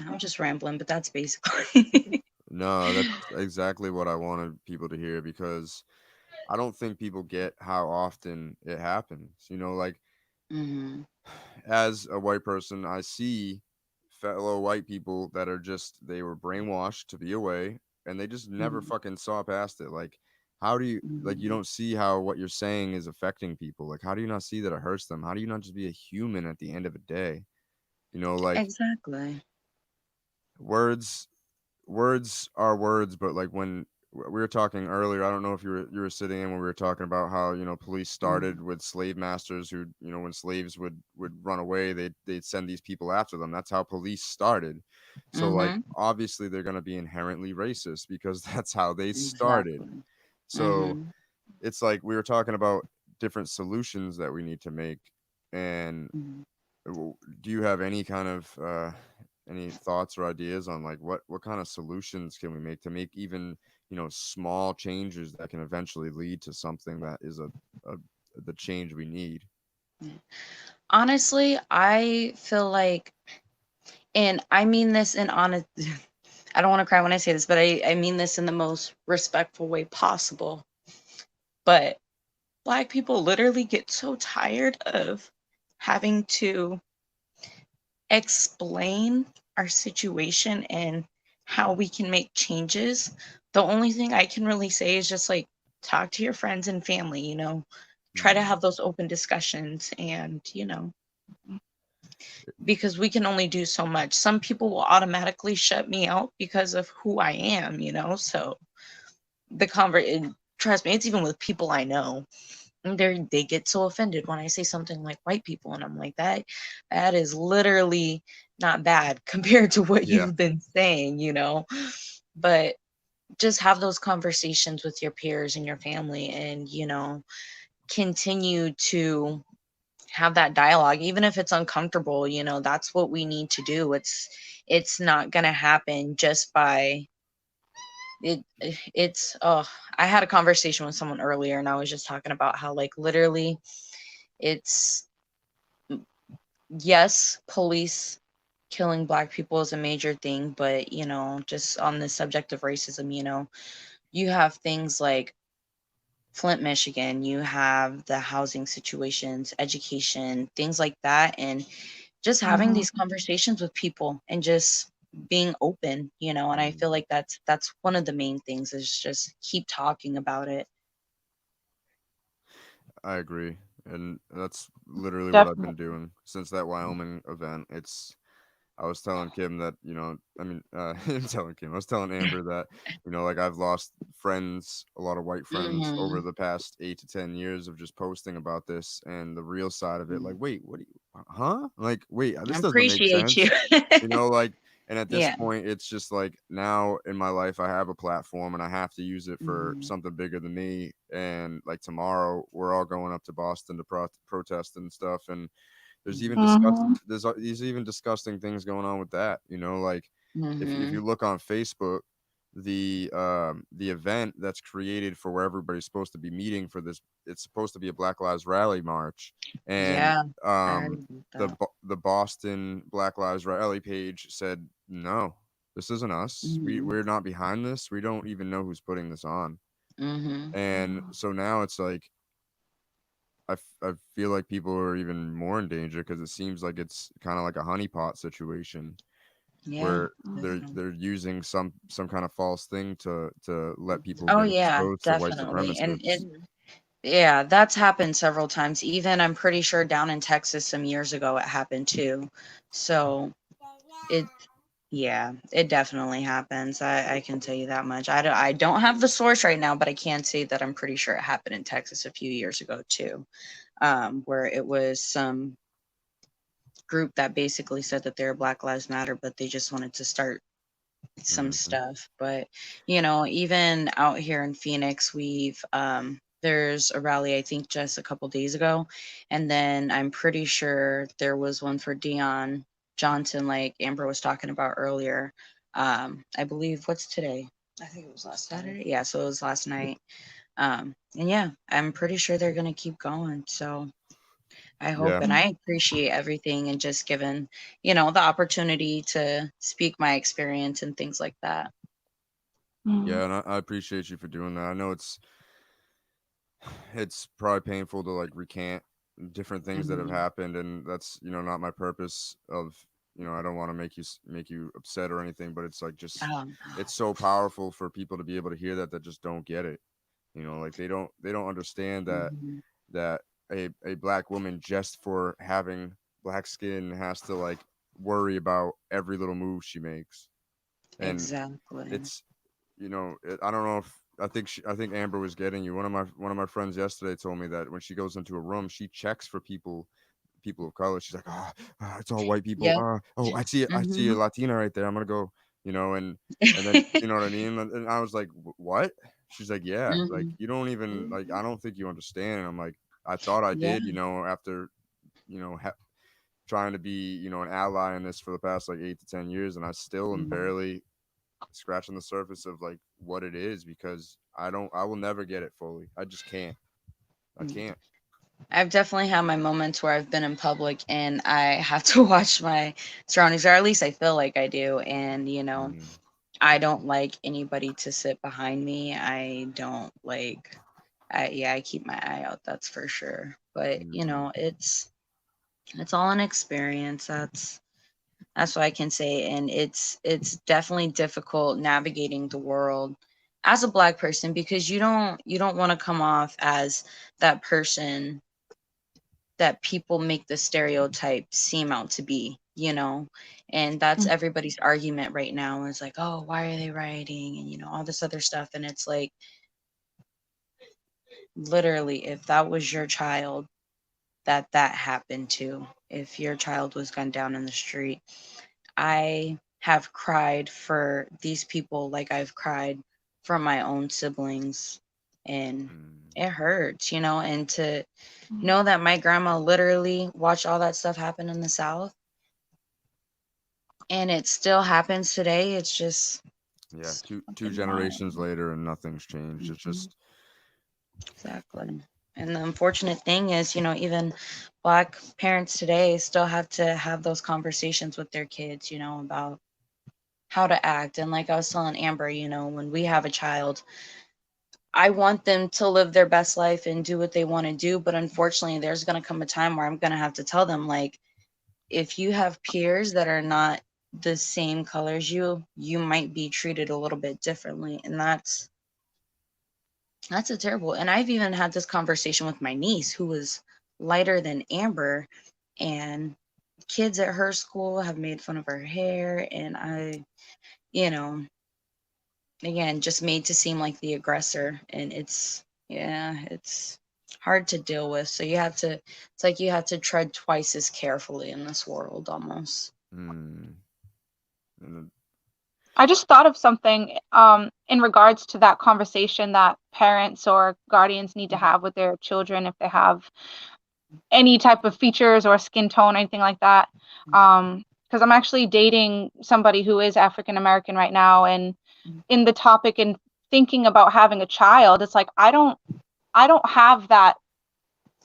I'm just rambling, but that's basically. No, that's exactly what I wanted people to hear, because I don't think people get how often it happens. Like, Hmm. as a white person, I see fellow white people that are just, they were brainwashed to be away, and they just never Mhm. fucking saw past it. Like, how do you, like, you Mhm. don't see how what you're saying is affecting people? Like, how do you not see that it hurts them? How do you not just be a human at the end of the day? Like, Exactly. words words are words, but like when we were talking earlier, I don't know if you were sitting in when we were talking about how, police started Mhm. with slave masters who, when slaves would run away, they'd send these people after them. That's how police started. So like Mhm. obviously they're going to be inherently racist because that's how they started. Exactly. So Mhm. it's like we were talking about different solutions that we need to make. And Mhm. do you have any kind of any thoughts or ideas on like what kind of solutions can we make to make even small changes that can eventually lead to something that is a the change we need? Yeah. Honestly, I feel like, and I mean this in honest, I don't want to cry when I say this, but I mean this in the most respectful way possible. But Black people literally get so tired of having to explain our situation and how we can make changes. The only thing I can really say is just like talk to your friends and family, try to Mhm. have those open discussions and, because we can only do so much. Some people will automatically shut me out because of who I am, so trust me, it's even with people I know. They get so offended when I say something like white people, and I'm like, that is literally not bad compared to what Yeah, you've been saying, but just have those conversations with your peers and your family, and continue to have that dialogue even if it's uncomfortable. That's what we need to do. It's not going to happen just by it's I had a conversation with someone earlier, and I was just talking about how, like, literally, it's, yes, police killing Black people is a major thing, but just on the subject of racism, you have things like Flint, Michigan, you have the housing situations, education, things like that, and just having Mhm. these conversations with people and just being open, and I mhm, feel like that's one of the main things, is just keep talking about it. I agree, and that's literally what I've been Definitely. doing since that Wyoming event. I was telling Kim that, I'm telling Kim, I was telling Amber that, like I've lost friends, a lot of white friends over Mhm. the past 8 to 10 years of just posting about this and the real side of it. Like, Mm. wait, what do you, huh? Like, wait, I this doesn't make appreciate you. sense. Like, and at this Yeah. point, it's just like now in my life, I have a platform and I have to use it for Mhm. something bigger than me. And like tomorrow, we're all going up to Boston to protest and stuff. And Mhm. there's even disgusting things going on with that. Like if you Mhm. look on Facebook, the event that's created for where everybody's supposed to be meeting for this, it's supposed to be a Black Lives Rally march, and Yeah, I heard um about the that. the Boston Black Lives Rally page said no, this isn't us. Mhm. We're not behind this. We don't even know who's putting this on. Mhm. And so now it's like I feel like people are even more in danger because it seems like it's kind of like a honeypot situation Yeah, where definitely. they're using some kind of false thing to let people Oh get yeah, exposed to white definitely. And supremacists. yeah, that's happened several times. Even I'm pretty sure down in Texas some years ago it happened too. So it yeah, it definitely happens. I can tell you that much. I don't have the source right now, but I can say that I'm pretty sure it happened in Texas a few years ago too. Where it was some group that basically said that they're Black Lives Matter, but they just wanted to start some Hmm. stuff. But even out here in Phoenix, we've there's a rally, I think, just a couple days ago, and then I'm pretty sure there was one for Dion Johnson, like Amber was talking about earlier. I believe, what's today? I think it was last Saturday? Saturday. Yeah, so it was last night. And yeah, I'm pretty sure they're gonna keep going. So I hope, Yeah, and I appreciate everything, and just given, the opportunity to speak my experience and things like that. Mhm. yeah, and I appreciate you for doing that. I know it's probably painful to like recant different things that have Mhm. happened, and that's not my purpose of you know, I don't want to make you upset or anything, but it's like just No. it's so powerful for people to be able to hear that just don't get it. You know, like they don't understand that Mhm. that a black woman just for having black skin has to like worry about every little move she makes. And Exactly. it's, you know, I don't know if I think Amber was getting you. One of my friends yesterday told me that when she goes into a room, she checks for people of color. She's like, it's all white people. Yep. Oh, I see a Mhm. Latina right there. I'm gonna go, you know, and then you know what I mean. And I was like, what? She's like, yeah, like Mhm. you don't even like. I don't think you understand. And I'm like, I thought I Yeah. did, you know, after you know trying to be, you know, an ally in this for the past like 8 to 10 years, and I still am Mhm. barely scratching the surface of like what it is because I will never get it fully. I just can't. I Mm. can't. I've definitely had my moments where I've been in public and I have to watch my surroundings, or at least I feel like I do. And, you know, Mm, I don't like anybody to sit behind me. I don't like, yeah, I keep my eye out, that's for sure. But, you mm, know, it's all an experience. That's what I can say. And it's definitely difficult navigating the world as a black person because you don't want to come off as that person that people make the stereotype seem out to be, you know? And that's Mm. everybody's argument right now is like, oh, why are they rioting? And, you know, all this other stuff. And it's like, literally, if that was your child that happened to, if your child was gunned down in the street, I have cried for these people like I've cried for my own siblings. And mm, it hurts, you know, and to Mm. know that my grandma literally watched all that stuff happen in the South and it still happens today. It's just yeah, it's two fucking generations wild. later and nothing's changed. It's Mhm. just Exactly. And the unfortunate thing is, you know, even black parents today still have to have those conversations with their kids, you know, about how to act. And like I was telling Amber, you know, when we have a child, I want them to live their best life and do what they want to do. But unfortunately, there's going to come a time where I'm going to have to tell them, like, if you have peers that are not the same color as you might be treated a little bit differently. And that's a terrible. And I've even had this conversation with my niece who was lighter than Amber, and kids at her school have made fun of her hair. And I, you know, again, just made to seem like the aggressor. And yeah, it's hard to deal with. So it's like you have to tread twice as carefully in this world almost. mm, and I just thought of something in regards to that conversation that parents or guardians need to have with their children if they have any type of features or skin tone, anything like that. Because I'm actually dating somebody who is African American right now, and in the topic and thinking about having a child, it's like I don't have that.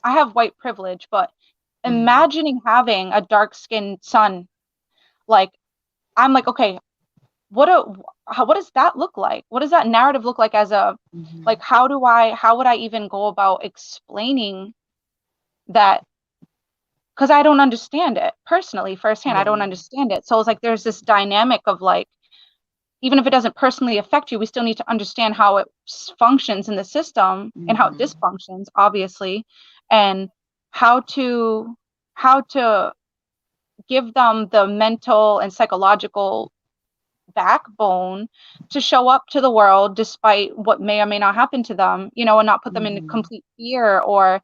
I have white privilege, but Mhm. imagining having a dark skinned son, like I'm like, okay, what does that look like? What does that narrative look like as a Mhm. like how would I even go about explaining that? Because I don't understand it personally firsthand. I don't Yeah. understand it. So it's like there's this dynamic of like, even if it doesn't personally affect you, we still need to understand how it functions in the system and how it Mhm. dysfunctions, obviously, and how to how to give them the mental and psychological backbone to show up to the world despite what may or may not happen to them, and not put them in Mhm. complete fear or,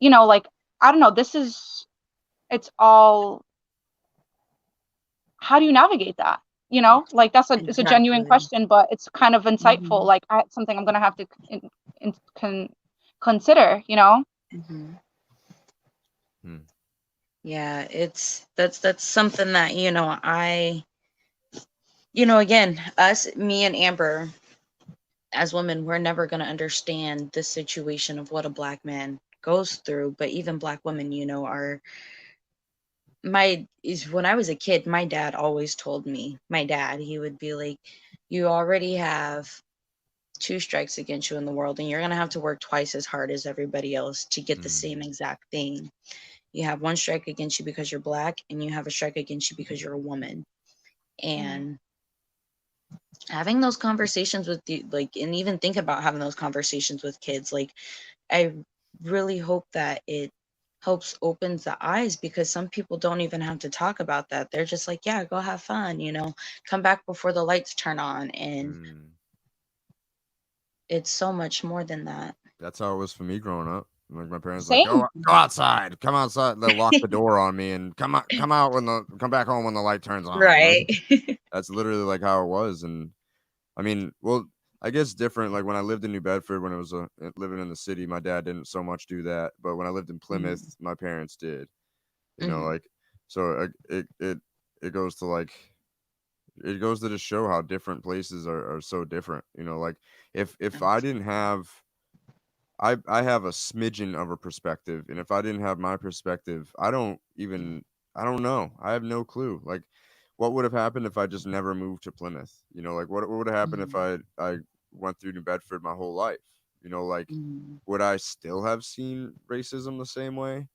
like, I don't know, it's all, how do you navigate that? Like it's a genuine Exactly. question, but it's kind of insightful. Mhm. Like something I'm going to have to consider. Mhm. mm, Yeah, that's something that, again, me and Amber as women, we're never going to understand the situation of what a black man goes through, but even black women, are my is when I was a kid, my dad always told me, he would be like, you already have two strikes against you in the world, and you're going to have to work twice as hard as everybody else to get the mm, same exact thing. You have one strike against you because you're Black, and you have a strike against you because you're a woman. And having those conversations with the, like, and even think about having those conversations with kids, like, I really hope that it helps opens the eyes, because some people don't even have to talk about that. They're just like, yeah, go have fun, you know, come back before the lights turn on. And it's so much more than that. That's how it was for me growing up. Like my parents Same. like, go outside, come outside. They'll lock the door on me and come back home when the light turns on. Right. That's literally like how it was. And I mean, well, I guess different. Like when I lived in New Bedford, when it was living in the city, my dad didn't so much do that. But when I lived in Plymouth, my parents did. You know, like so it goes to like it goes to just show how different places are so different. You know, like if I didn't have I have a smidgen of a perspective, and if I didn't have my perspective, I don't know. I have no clue. Like, what would have happened if I just never moved to Plymouth? You know, like what would have happened if I went through New Bedford my whole life? You know, like would I still have seen racism the same way?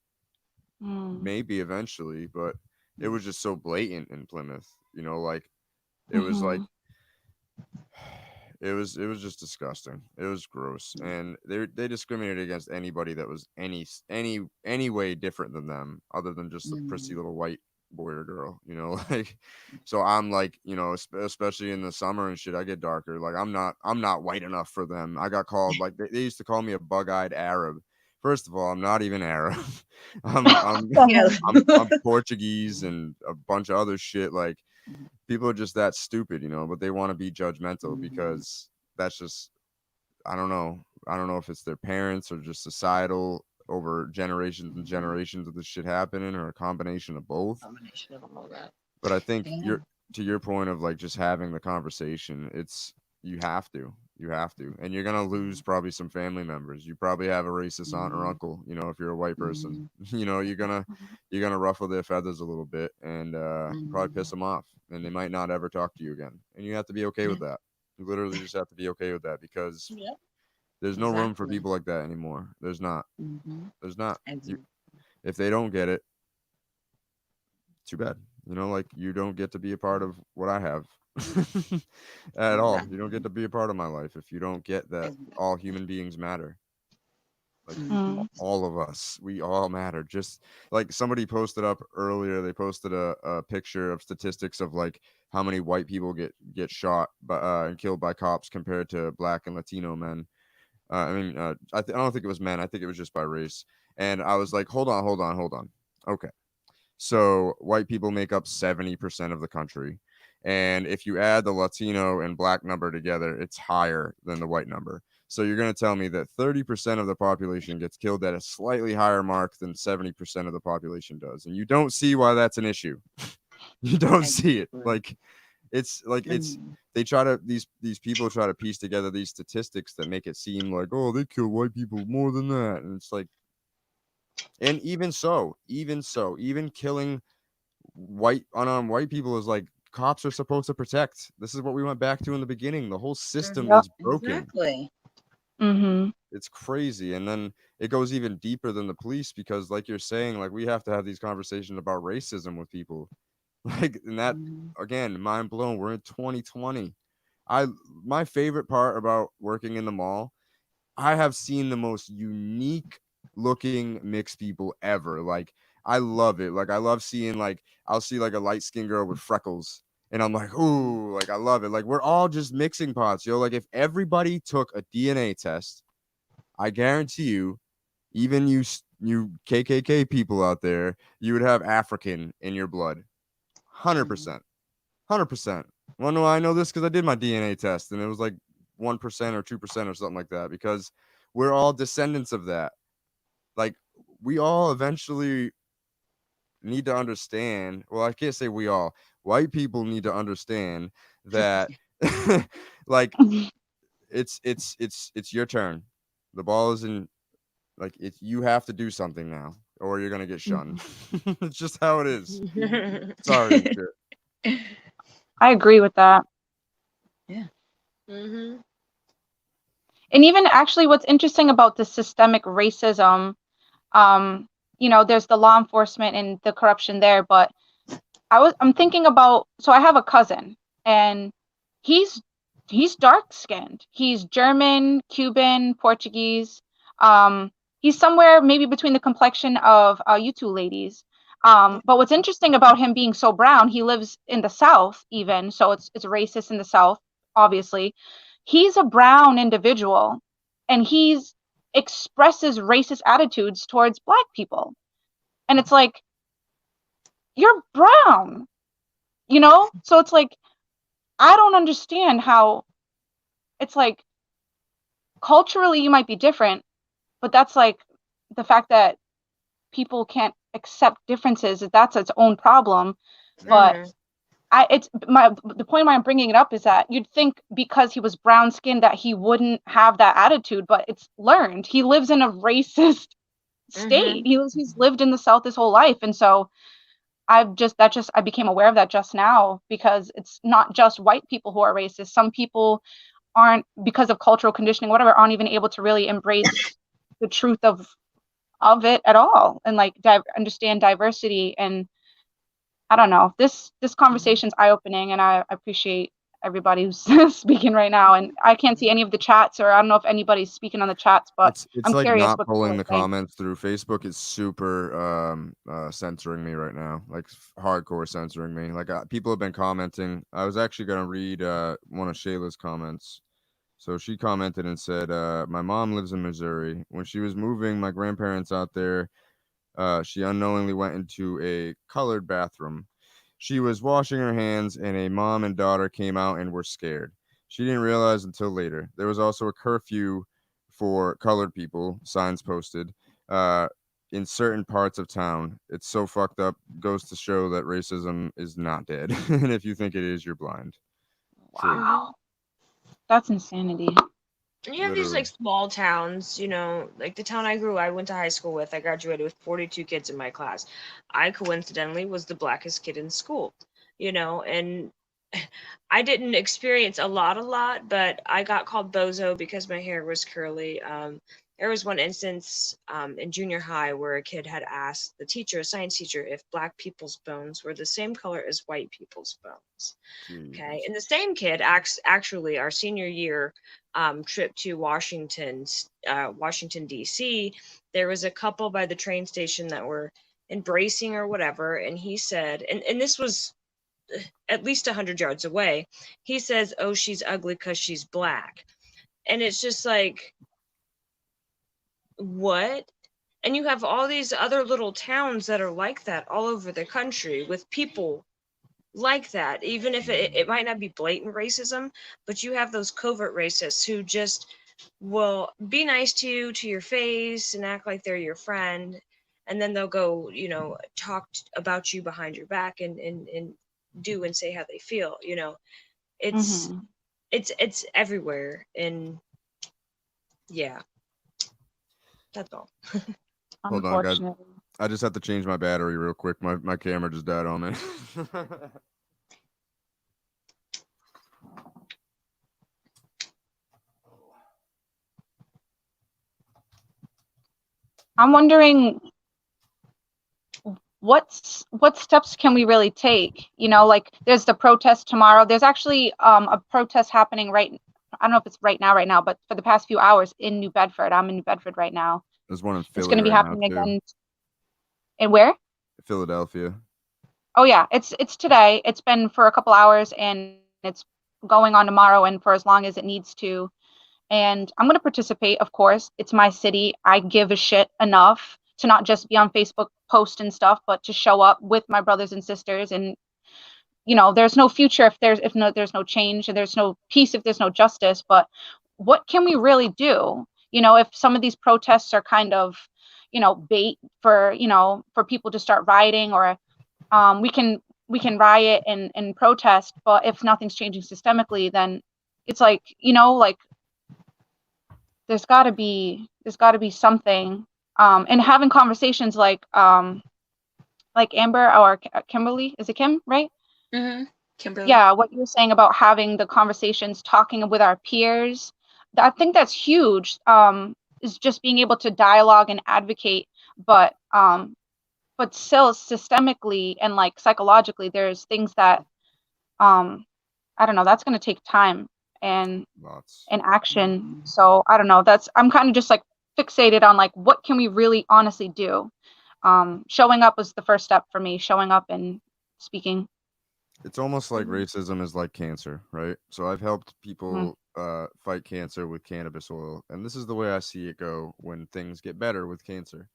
Maybe eventually, but it was just so blatant in Plymouth. You know, like it was like it was just disgusting. It was gross, and they discriminated against anybody that was any way different than them, other than just a prissy little white boy or girl. You know, like so I'm like, you know, especially in the summer and shit, I get darker. Like I'm not white enough for them. I got called like they used to call me a bug-eyed Arab. First of all, I'm not even Arab. I'm Portuguese and a bunch of other shit. Like people are just that stupid, you know, but they want to be judgmental because that's just I don't know if it's their parents or just societal over generations and generations of this shit happening, or a combination of both. Combination of all that. But I think to your point of like just having the conversation, it's you have to, and you're gonna lose probably some family members. You probably have a racist aunt or uncle, you know, if you're a white person. You know, you're gonna ruffle their feathers a little bit and probably piss them off, and they might not ever talk to you again. And you have to be okay with that. You literally just have to be okay with that, because there's no room for people like that anymore. There's not. There's not. If they don't get it, too bad. You know, like you don't get to be a part of what I have at all. You don't get to be a part of my life if you don't get that all human beings matter. Like all of us, we all matter. Just like somebody posted up earlier, they posted a picture of statistics of like how many white people get shot and killed by cops compared to Black and Latino men. I don't think it was men. I think it was just by race. And I was like, hold on. Okay. So white people make up 70% of the country. And if you add the Latino and Black number together, it's higher than the white number. So you're going to tell me that 30% of the population gets killed at a slightly higher mark than 70% of the population does. And you don't see why that's an issue. You don't see it. Like it's they try to these people try to piece together these statistics that make it seem like, oh, they kill white people more than that. And it's like, and even killing unarmed white people is like cops are supposed to protect. This is what we went back to in the beginning. The whole system is broken. Exactly. It's crazy. And then it goes even deeper than the police, because like you're saying, like we have to have these conversations about racism with people. Like, and that again, mind blown. We're in 2020. My favorite part about working in the mall, I have seen the most unique looking mixed people ever. Like I love it. Like I love seeing, like I'll see like a light skinned girl with freckles, and I'm like, ooh, like I love it. Like we're all just mixing pots, yo. Like if everybody took a DNA test, I guarantee you, even you KKK people out there, you would have African in your blood. 100%. 100%. Well, no, I know this because I did my DNA test, and it was like 1% or 2% or something like that, because we're all descendants of that. Like we all eventually need to understand. Well, I can't say we all. White people need to understand that like it's your turn. The ball is in, like you have to do something now or you're gonna get shunned. It's just how it is. Sorry. I agree with that. Yeah. And even actually what's interesting about the systemic racism, there's the law enforcement and the corruption there, but I'm thinking about, so I have a cousin, and he's dark skinned. He's German, Cuban, Portuguese. He's somewhere maybe between the complexion of you two ladies. But what's interesting about him being so brown, he lives in the South even, so it's racist in the South, obviously. He's a brown individual, and he's expresses racist attitudes towards Black people. And it's like, you're brown, So it's like, I don't understand how it's like culturally you might be different, but that's like the fact that people can't accept differences, that's its own problem. But the point why I'm bringing it up is that you'd think because he was brown skinned that he wouldn't have that attitude, but it's learned. He lives in a racist state. He's lived in the South his whole life, and so I became aware of that just now, because it's not just white people who are racist. Some people aren't, because of cultural conditioning, whatever, aren't even able to really embrace the truth of it at all, and like understand diversity. And I don't know, this conversation's eye-opening, and I appreciate everybody who's speaking right now. And I can't see any of the chats, or I don't know if anybody's speaking on the chats, but it's I'm like curious not what pulling the people are saying. comments through Facebook. It's super censoring me right now, like hardcore censoring me. Like people have been commenting. I was actually gonna read one of Shayla's comments. So she commented and said, my mom lives in Missouri. When she was moving my grandparents out there, she unknowingly went into a colored bathroom. She was washing her hands, and a mom and daughter came out and were scared. She didn't realize until later. There was also a curfew for colored people, signs posted in certain parts of town. It's so fucked up. Goes to show that racism is not dead. And if you think it is, you're blind. Wow. That's insanity. And you have these like small towns, like the town I went to high school with. I graduated with 42 kids in my class. I coincidentally was the blackest kid in school, and I didn't experience a lot, but I got called bozo because my hair was curly. There was one instance in junior high where a kid had asked the teacher, a science teacher, if Black people's bones were the same color as white people's bones. Okay, and the same kid actually our senior year trip to Washington D.C. There was a couple by the train station that were embracing or whatever, and he said, and this was at least 100 yards away. He says, "Oh, she's ugly because she's Black," and it's just like, what? And you have all these other little towns that are like that all over the country with people like that, even if it might not be blatant racism, but you have those covert racists who just will be nice to you to your face and act like they're your friend, and then they'll go talk about you behind your back and do and say how they feel. It's everywhere, and yeah, that's all. Hold on, guys. I just have to change my battery real quick. My camera just died on me. I'm wondering what steps can we really take? Like there's the protest tomorrow. There's actually a protest happening I don't know if it's right now, but for the past few hours in New Bedford. I'm in New Bedford right now. There's one in Philly. It's going to be right happening now, again. And where? Philadelphia. Oh yeah, it's today. It's been for a couple hours, and it's going on tomorrow, and for as long as it needs to. And I'm going to participate, of course. It's my city. I give a shit enough to not just be on Facebook post and stuff, but to show up with my brothers and sisters. And there's no future if there's no change, and there's no peace if there's no justice. But what can we really do? If some of these protests are kind of bait for people to start rioting, or we can riot and protest, but if nothing's changing systemically, then it's like there's got to be something, and having conversations like Amber or Kimberly, is it Kim, right? Kimberly. Yeah, what you were saying about having the conversations, talking with our peers, I think that's huge. Is just being able to dialogue and advocate But still systemically and like psychologically, there's things that I don't know, that's going to take time and Lots. action. So I don't know, I'm kind of just like fixated on like what can we really honestly do. Showing up was the first step for me, showing up and speaking. It's almost like racism is like cancer, right? So I've helped people fight cancer with cannabis oil, and this is the way I see it go when things get better with cancer.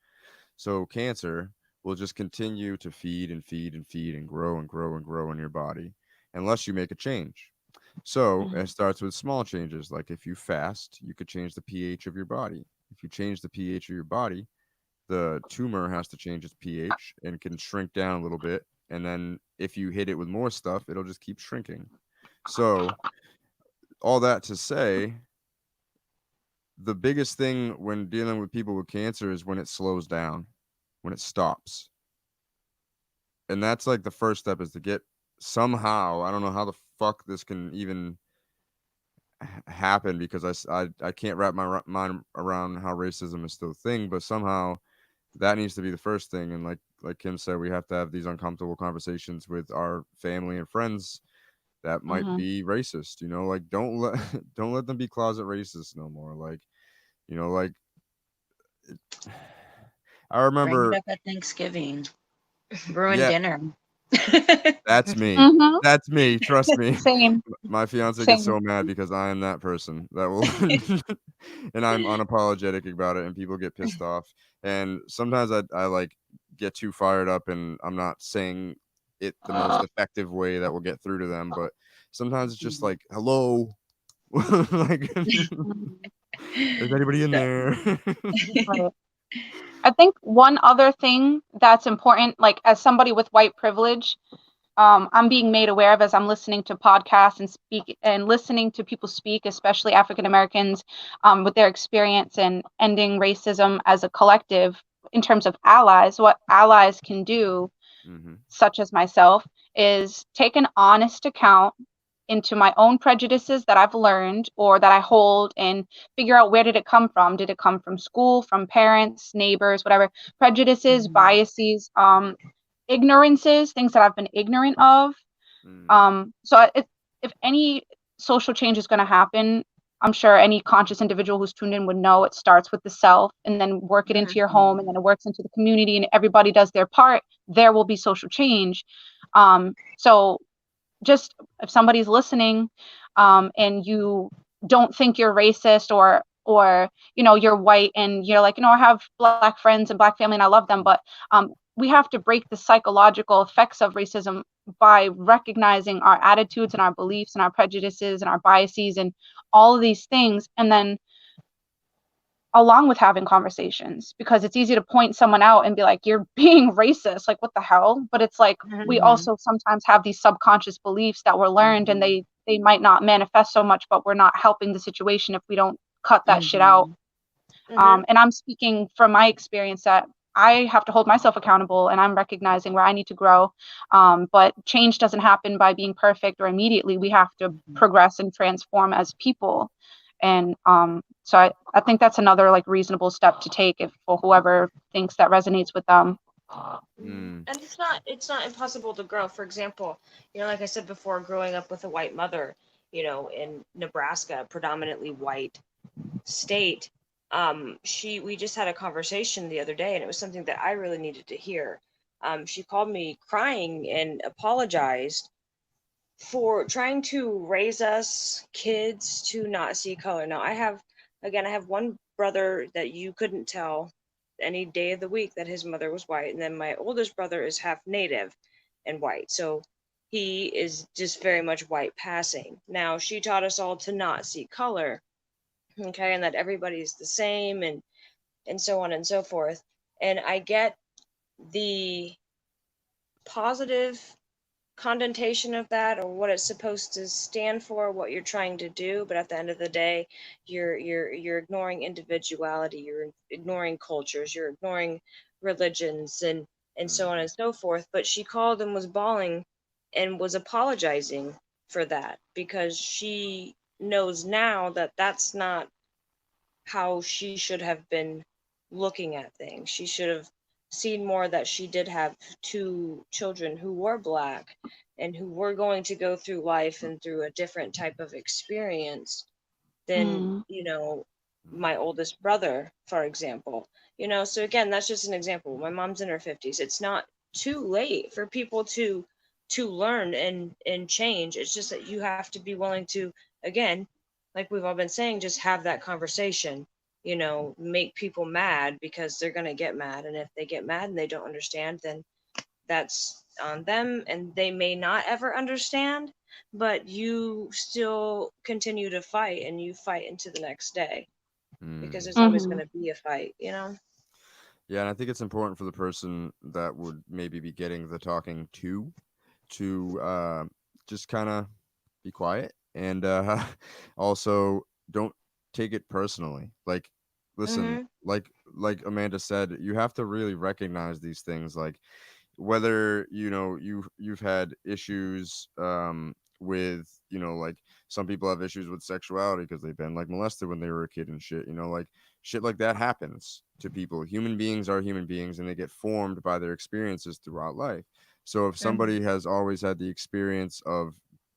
So cancer will just continue to feed and feed and feed and grow and grow and grow in your body unless you make a change. So it starts with small changes, like if you fast, you could change the pH of your body. If you change the pH of your body, the tumor has to change its pH and can shrink down a little bit. And then if you hit it with more stuff, it'll just keep shrinking. So all that to say, the biggest thing when dealing with people with cancer is when it slows down, when it stops. And that's like the first step, is to get somehow, I don't know how the fuck this can even happen, because I can't wrap my mind around how racism is still a thing, but somehow that needs to be the first thing. And like Kim said, we have to have these uncomfortable conversations with our family and friends that might be racist, like don't let don't let them be closet racist no more. Like, like I Bring it remember. up at Thanksgiving. Ruin Yeah, dinner. that's me. Mm-hmm. That's me. Trust me. Same. My fiance gets Same. so mad because I am that person that will, and I'm unapologetic about it, and people get pissed off. And sometimes I like get too fired up, and I'm not saying it the most effective way that will get through to them. But sometimes it's just like, hello, like, is anybody in there? Right. I think one other thing that's important, like as somebody with white privilege, I'm being made aware of as I'm listening to podcasts and speak and listening to people speak, especially African Americans, with their experience in ending racism as a collective in terms of allies. What allies can do, such as myself, is take an honest account into my own prejudices that I've learned or that I hold, and figure out, where did it come from? Did it come from school, from parents, neighbors, whatever? Prejudices, biases, ignorances, things that I've been ignorant of. So if any social change is going to happen, I'm sure any conscious individual who's tuned in would know it starts with the self, and then work it into your home, and then it works into the community, and everybody does their part. There will be social change. So just if somebody's listening, and you don't think you're racist, or you're white and you're like, I have black friends and black family and I love them, but we have to break the psychological effects of racism by recognizing our attitudes and our beliefs and our prejudices and our biases and all of these things, and then along with having conversations, because it's easy to point someone out and be like, you're being racist, like what the hell? But it's like, we also sometimes have these subconscious beliefs that were learned, and they might not manifest so much, but we're not helping the situation if we don't cut that shit out. And I'm speaking from my experience that I have to hold myself accountable, and I'm recognizing where I need to grow. But change doesn't happen by being perfect or immediately. We have to progress and transform as people. And so I think that's another like reasonable step to take for whoever thinks that resonates with them. And it's not impossible to grow. For example, like I said before, growing up with a white mother, in Nebraska, predominantly white state, we just had a conversation the other day, and it was something that I really needed to hear. She called me crying and apologized for trying to raise us kids to not see color. Now I have one brother that you couldn't tell any day of the week that his mother was white, and then my oldest brother is half native and white, so he is just very much white passing. Now she taught us all to not see color, okay, and that everybody's the same, and so on and so forth. And I get the positive connotation of that, or what it's supposed to stand for, what you're trying to do, but at the end of the day, you're ignoring individuality, you're ignoring cultures, you're ignoring religions, and so on and so forth. But she called and was bawling and was apologizing for that, because she knows now that that's not how she should have been looking at things. She should have seen more that she did have two children who were black and who were going to go through life and through a different type of experience than, Mm. my oldest brother, for example. So again, that's just an example. My mom's in her 50s. It's not too late for people to learn and change. It's just that you have to be willing to, again, like we've all been saying, just have that conversation. Make people mad because they're going to get mad, and if they get mad and they don't understand, then that's on them, and they may not ever understand, but you still continue to fight, and you fight into the next day, because Mm. there's always Mhm. going to be a fight. Yeah, and I think it's important for the person that would maybe be getting the talking to just kind of be quiet and also don't take it personally. Like, listen, Mhm. like Amanda said, you have to really recognize these things. Like, whether you've had issues with like some people have issues with sexuality because they've been like molested when they were a kid and shit, like shit like that happens to people. Human beings are human beings, and they get formed by their experiences throughout life. So if Mhm. somebody has always had the experience of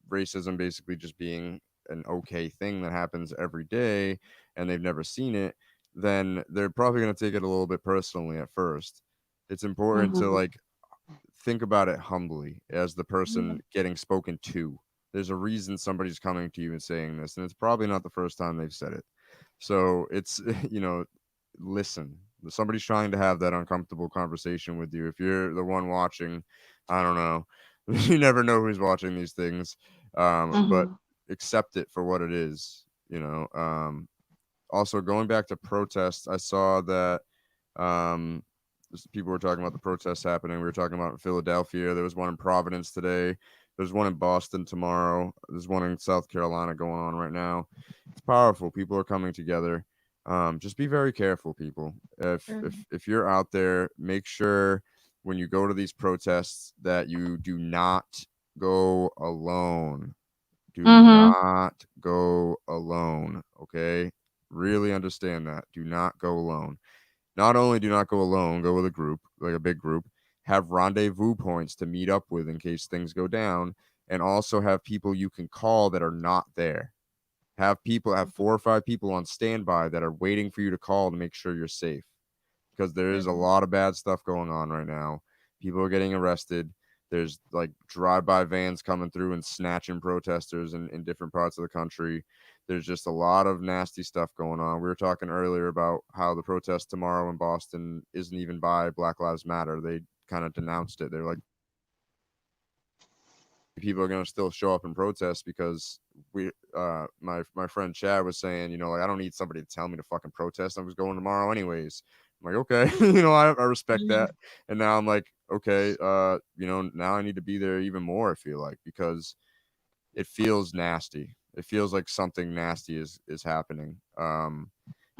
racism basically just being an okay thing that happens every day, and they've never seen it, then they're probably going to take it a little bit personally at first. It's important to Mhm. like think about it humbly as the person getting spoken to. There's a reason somebody's coming to you and saying this, and it's probably not the first time they've said it. So it's, listen. Somebody's trying to have that uncomfortable conversation with you. If you're the one watching, I don't know. You never know who's watching these things, but Mhm. accept it for what it is. Also, going back to protests, I saw that people were talking about the protests happening. We were talking about in Philadelphia. There was one in Providence today. There's one in Boston tomorrow. There's one in South Carolina going on right now. It's powerful. People are coming together. Just be very careful, people. If if Mhm. if you're out there, make sure when you go to these protests that you do not go alone. Do Mhm. not go alone. Okay, really understand that. Do not go alone. Not only do not go alone, go with a group, like a big group, have rendezvous points to meet up with in case things go down, and also have people you can call that are not there. Have 4 or 5 people on standby that are waiting for you to call to make sure you're safe, because there is a Mhm. lot of bad stuff going on right now. People are getting arrested. There's like drive-by vans coming through and snatching protesters in different parts of the country. There's just a lot of nasty stuff going on. We were talking earlier about how the protest tomorrow in Boston isn't even by Black Lives Matter. They kind of denounced it. They're like, people are going to still show up and protest because my friend Chad was saying, like, I don't need somebody to tell me to fucking protest. I was going tomorrow anyways. I'm like, okay. I respect Mhm. that. And now I'm like, okay, now I need to be there even more, I feel like, because it feels nasty. It feels like something nasty is happening. And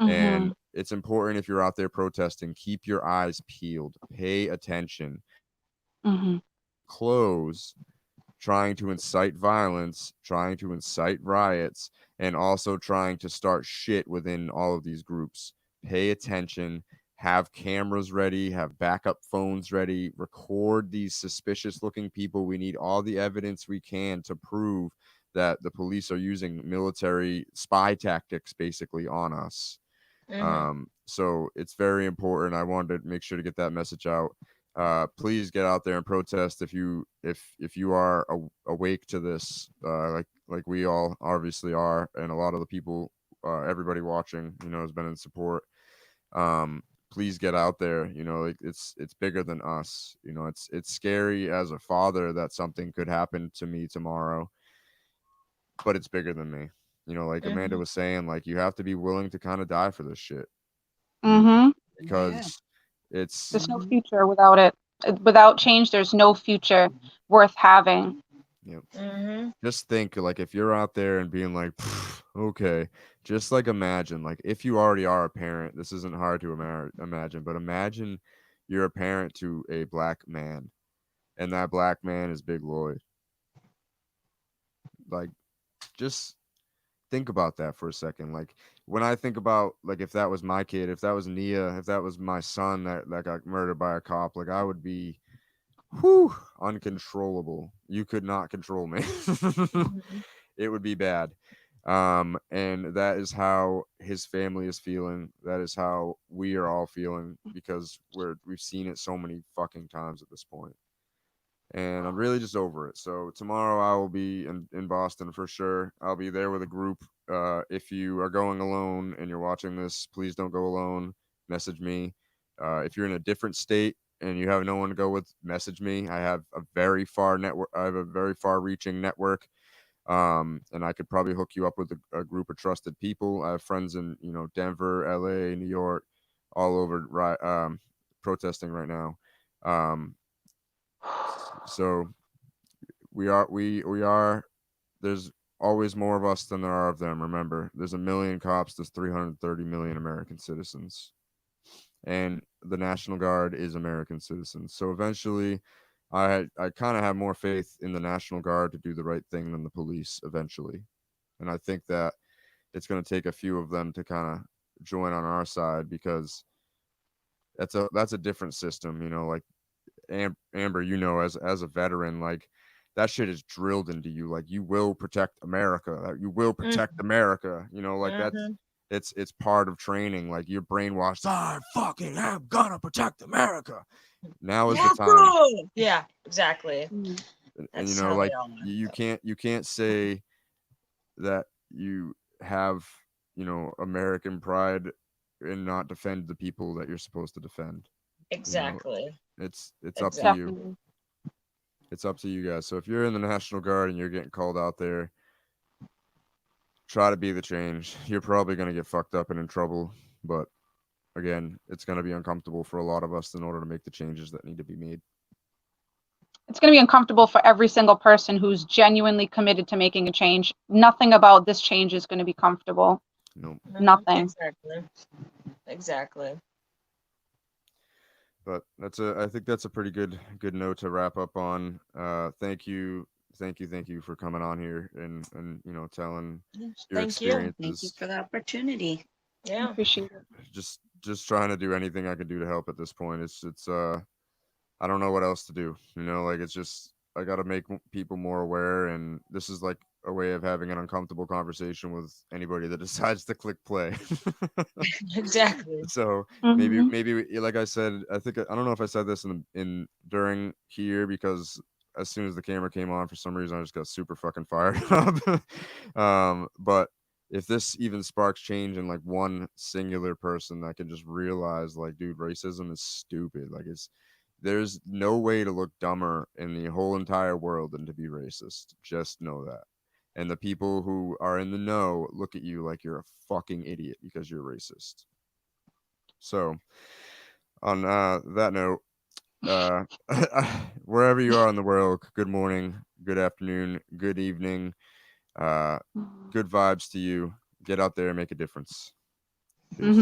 Mhm. it's important, if you're out there protesting, keep your eyes peeled, pay attention, Mhm. close, trying to incite violence, trying to incite riots, and also trying to start shit within all of these groups. Pay attention, have cameras ready, have backup phones ready, record these suspicious looking people. We need all the evidence we can to prove that the police are using military spy tactics basically on us. Mhm. So it's very important. I wanted to make sure to get that message out. Please get out there and protest if you are awake to this, like we all obviously are, and a lot of the people, everybody watching, has been in support. Please get out there. Like, it's bigger than us. It's scary as a father that something could happen to me tomorrow, but it's bigger than me. Like Amanda Mhm. was saying, like, you have to be willing to kind of die for this shit. You Mhm. Yeah. because it's There's no future without it. Without change, there's no future worth having. you know, Mhm. just think, like, if you're out there and being like, "Pff, okay, just like imagine, like, if you already are a parent, this isn't hard to imagine, but imagine you're a parent to a black man, and that black man is Big Lloyd. Like, just think about that for a second. Like when I think about like if that was my kid, if that was Nia, if that was my son that got murdered by a cop, like I would be uncontrollable. You could not control me. It would be bad. And that is how his family is feeling. That is how we are all feeling because we've seen it so many fucking times at this point. And I'm really just over it. So tomorrow I will be in Boston for sure. I'll be there with a group. If you are going alone and you're watching this, please don't go alone. Message me. If you're in a different state and you have no one to go with, message me. I have a very far network. I have a very far-reaching network, and I could probably hook you up with a group of trusted people. I have friends in Denver, LA, New York, all over protesting right now. So we are there's always more of us than there are of them. Remember, there's a million cops, there's 330 million American citizens, and the National Guard is American citizens. So eventually I kind of have more faith in the National Guard to do the right thing than the police eventually. And I think that it's going to take a few of them to kind of join on our side, because that's a different system, like Amber, as a veteran, like that shit is drilled into you. Like you will protect America. You will protect America. It's part of training. Like you're brainwashed. I fucking am gonna protect America. Now is the time. Yeah, exactly. And That's how they all you can't say that you have American pride and not defend the people that you're supposed to defend. Exactly. It's up to you. It's up to you guys. So if you're in the National Guard and you're getting called out there, try to be the change. You're probably going to get fucked up and in trouble, but again, it's going to be uncomfortable for a lot of us in order to make the changes that need to be made. It's going to be uncomfortable for every single person who's genuinely committed to making a change. Nothing about this change is going to be comfortable. No. Nothing. Exactly. But I think that's a pretty good note to wrap up on. Thank you for coming on here and telling your experiences. Thank you for the opportunity. Yeah. Appreciate it. Just trying to do anything I could do to help at this point. It's I don't know what else to do. It's just I got to make people more aware, and this is like a way of having an uncomfortable conversation with anybody that decides to click play. Exactly. So maybe like I said, I don't know if I said this in during here, because as soon as the camera came on, for some reason I just got super fucking fired up. But if this even sparks change in like one singular person that can just realize, like, dude, racism is stupid. Like there's no way to look dumber in the whole entire world than to be racist. Just know that. And the people who are in the know look at you like you're a fucking idiot because you're racist. So, on that note, wherever you are in the world, good morning, good afternoon, good evening, good vibes to you. Get out there and make a difference. Peace.